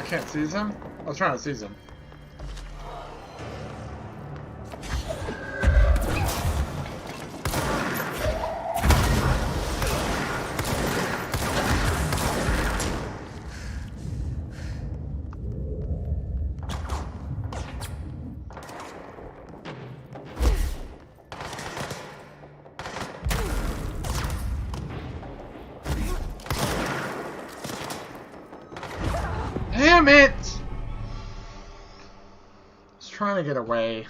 Can't seize him? I was trying to seize him. Damn it! I was trying to get away.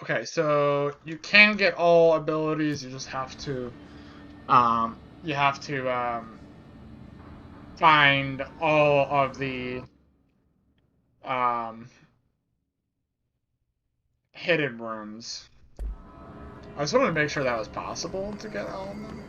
Okay, so you can get all abilities, you just have to find all of the hidden rooms. I just wanted to make sure that was possible to get all of them.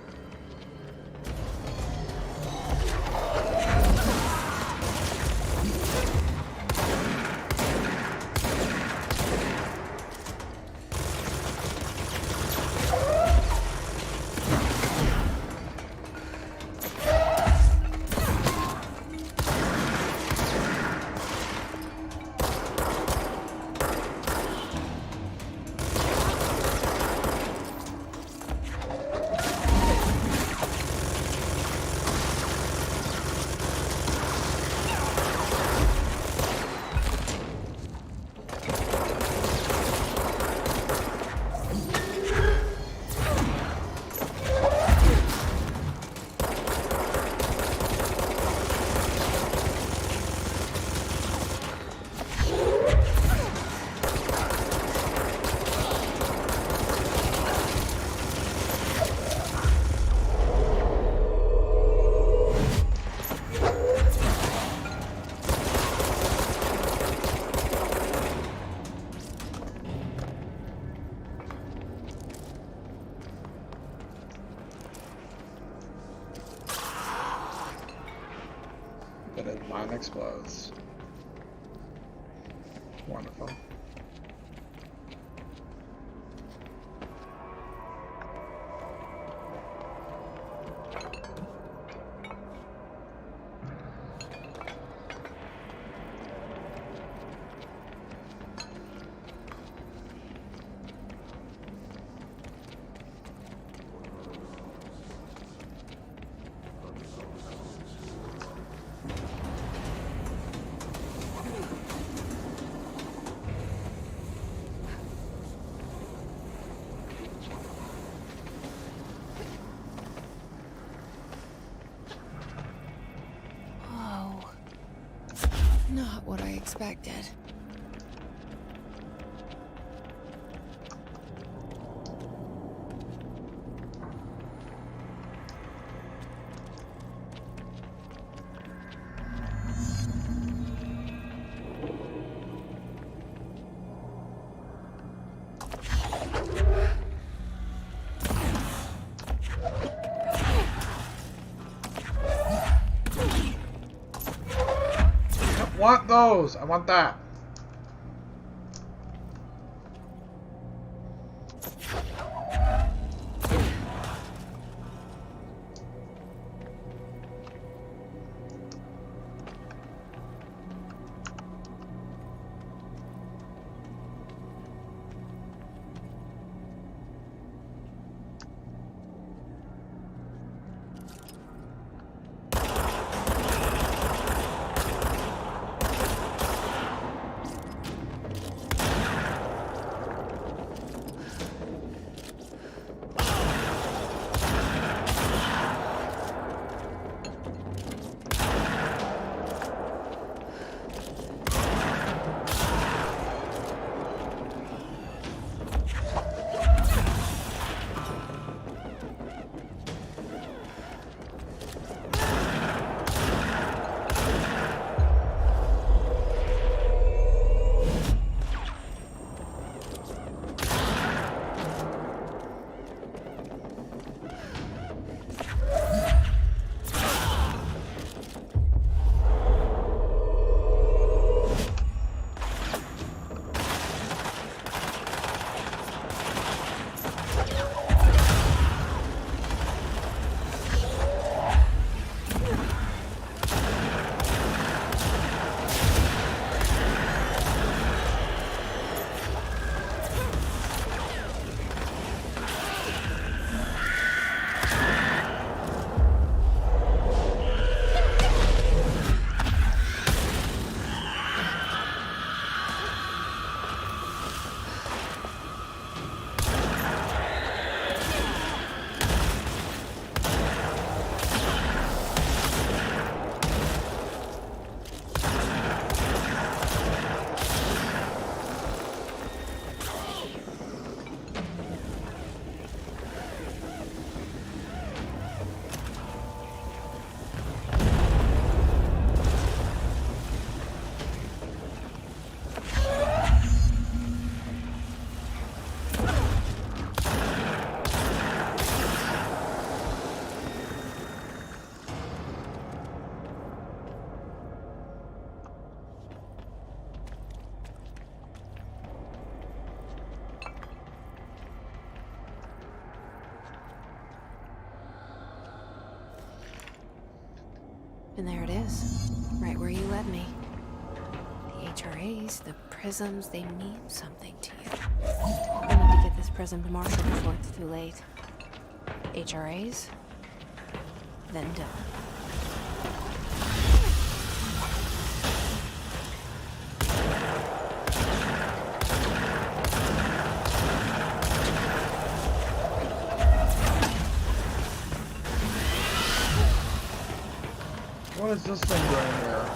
But it mine explodes. Wonderful. Not what I expected. I want those! I want that. And there it is, right where you led me. The HRAs, the prisms, they mean something to you. I need to get this prism to Marshall before it's too late. HRAs, then done. What is this thing doing here?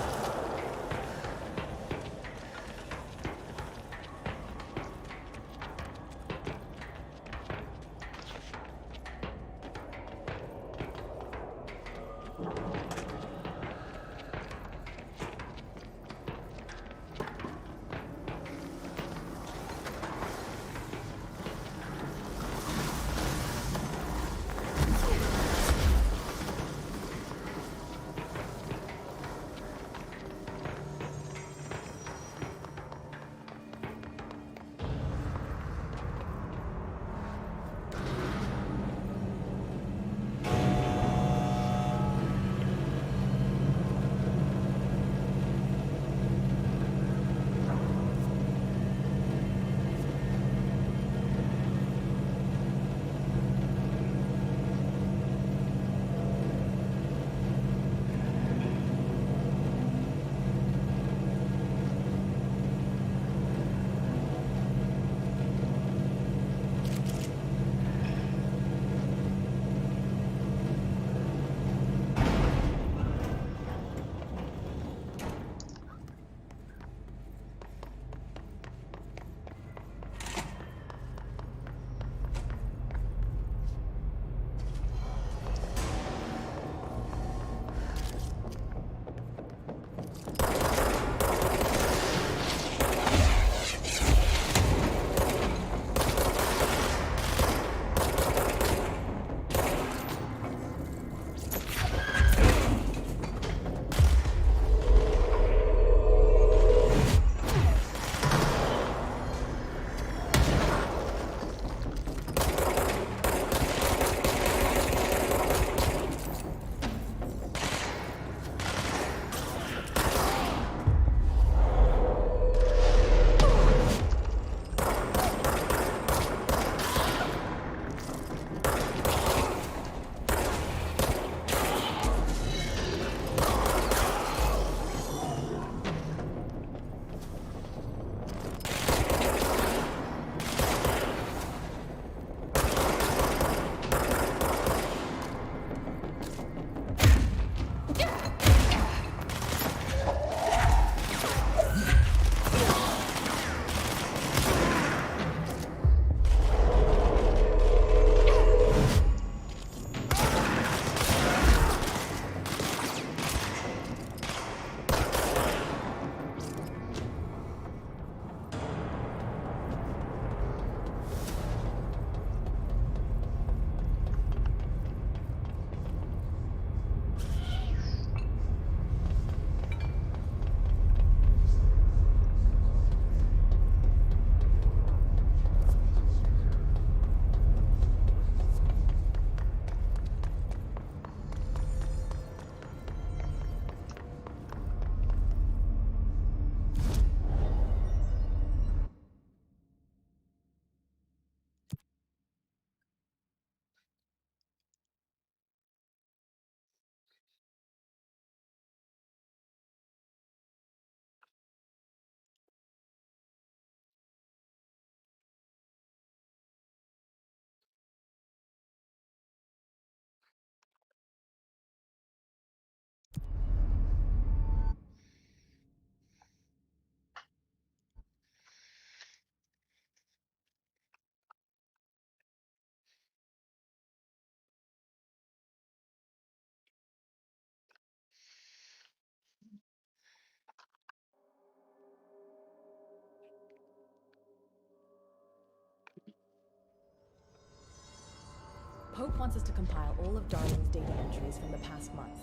Pope wants us to compile all of Darling's data entries from the past month.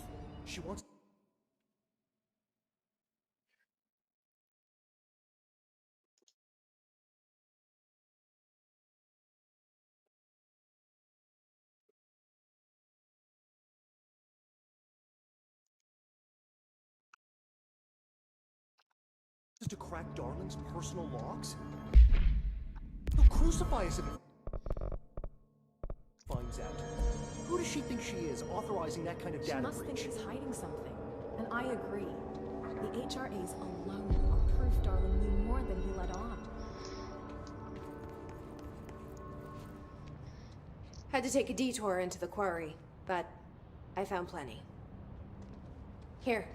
She wants to crack Darling's personal logs? He'll crucify us if finds out. Who does she think she is, authorizing that kind of data breach? She must think she's hiding something. And I agree. The HRAs alone are proof Darling knew more than he let on. Had to take a detour into the quarry, but I found plenty. Here.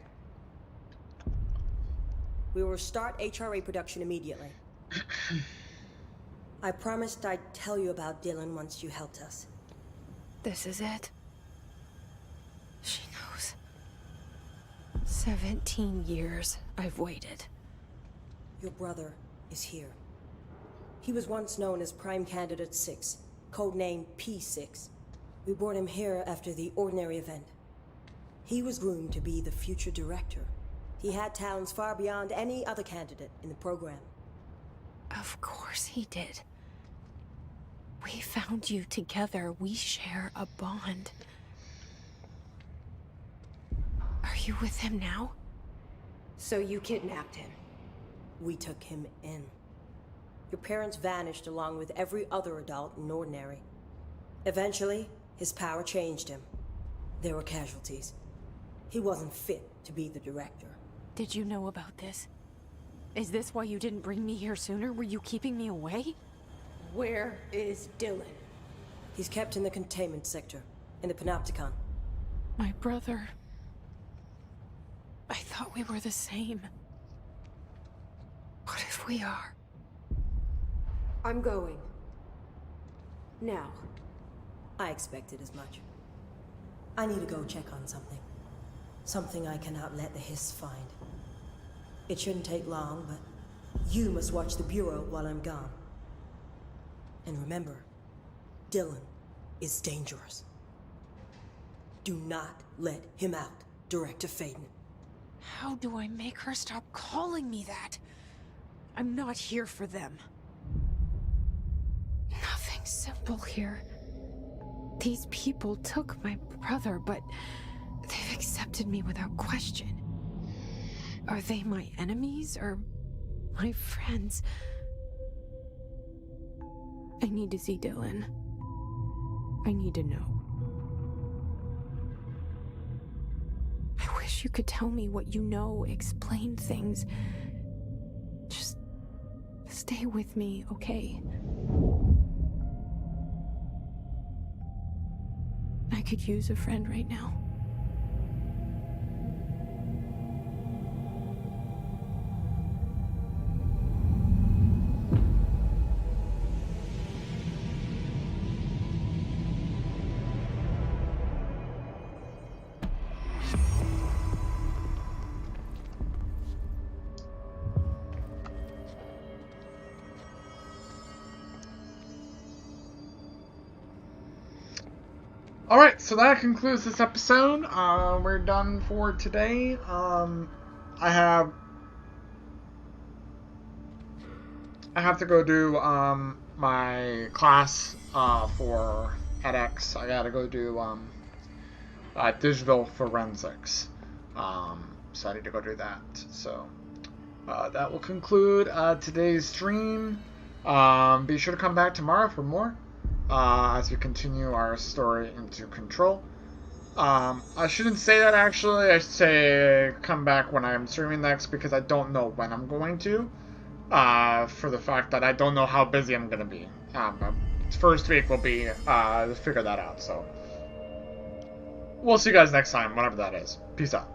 We will start HRA production immediately. I promised I'd tell you about Dylan once you helped us. This is it. She knows. 17 years I've waited. Your brother is here. He was once known as Prime Candidate 6, codenamed P6. We brought him here after the Ordinary event. He was groomed to be the future director. He had talents far beyond any other candidate in the program. Of course he did. We found you together. We share a bond. Are you with him now? So you kidnapped him? We took him in. Your parents vanished along with every other adult in Ordinary. Eventually, his power changed him. There were casualties. He wasn't fit to be the director. Did you know about this? Is this why you didn't bring me here sooner? Were you keeping me away? Where is Dylan? He's kept in the containment sector, in the Panopticon. My brother. I thought we were the same. What if we are? I'm going. Now. I expected as much. I need to go check on something. Something I cannot let the Hiss find. It shouldn't take long, but you must watch the Bureau while I'm gone. And remember, Dylan is dangerous. Do not let him out, Director Faden. How do I make her stop calling me that? I'm not here for them. Nothing simple here. These people took my brother, but they've accepted me without question. Are they my enemies or my friends? I need to see Dylan. I need to know. I wish you could tell me what you know, explain things. Just stay with me, okay? I could use a friend right now. Alright, so that concludes this episode. We're done for today. I have to go do my class for edX. I gotta go do digital forensics. So I need to go do that. So that will conclude today's stream. Be sure to come back tomorrow for more. As we continue our story into Control. I shouldn't say that actually. I should say come back when I'm streaming next because I don't know when I'm going to. For the fact that I don't know how busy I'm going to be. First week will be to figure that out. So we'll see you guys next time, whenever that is. Peace out.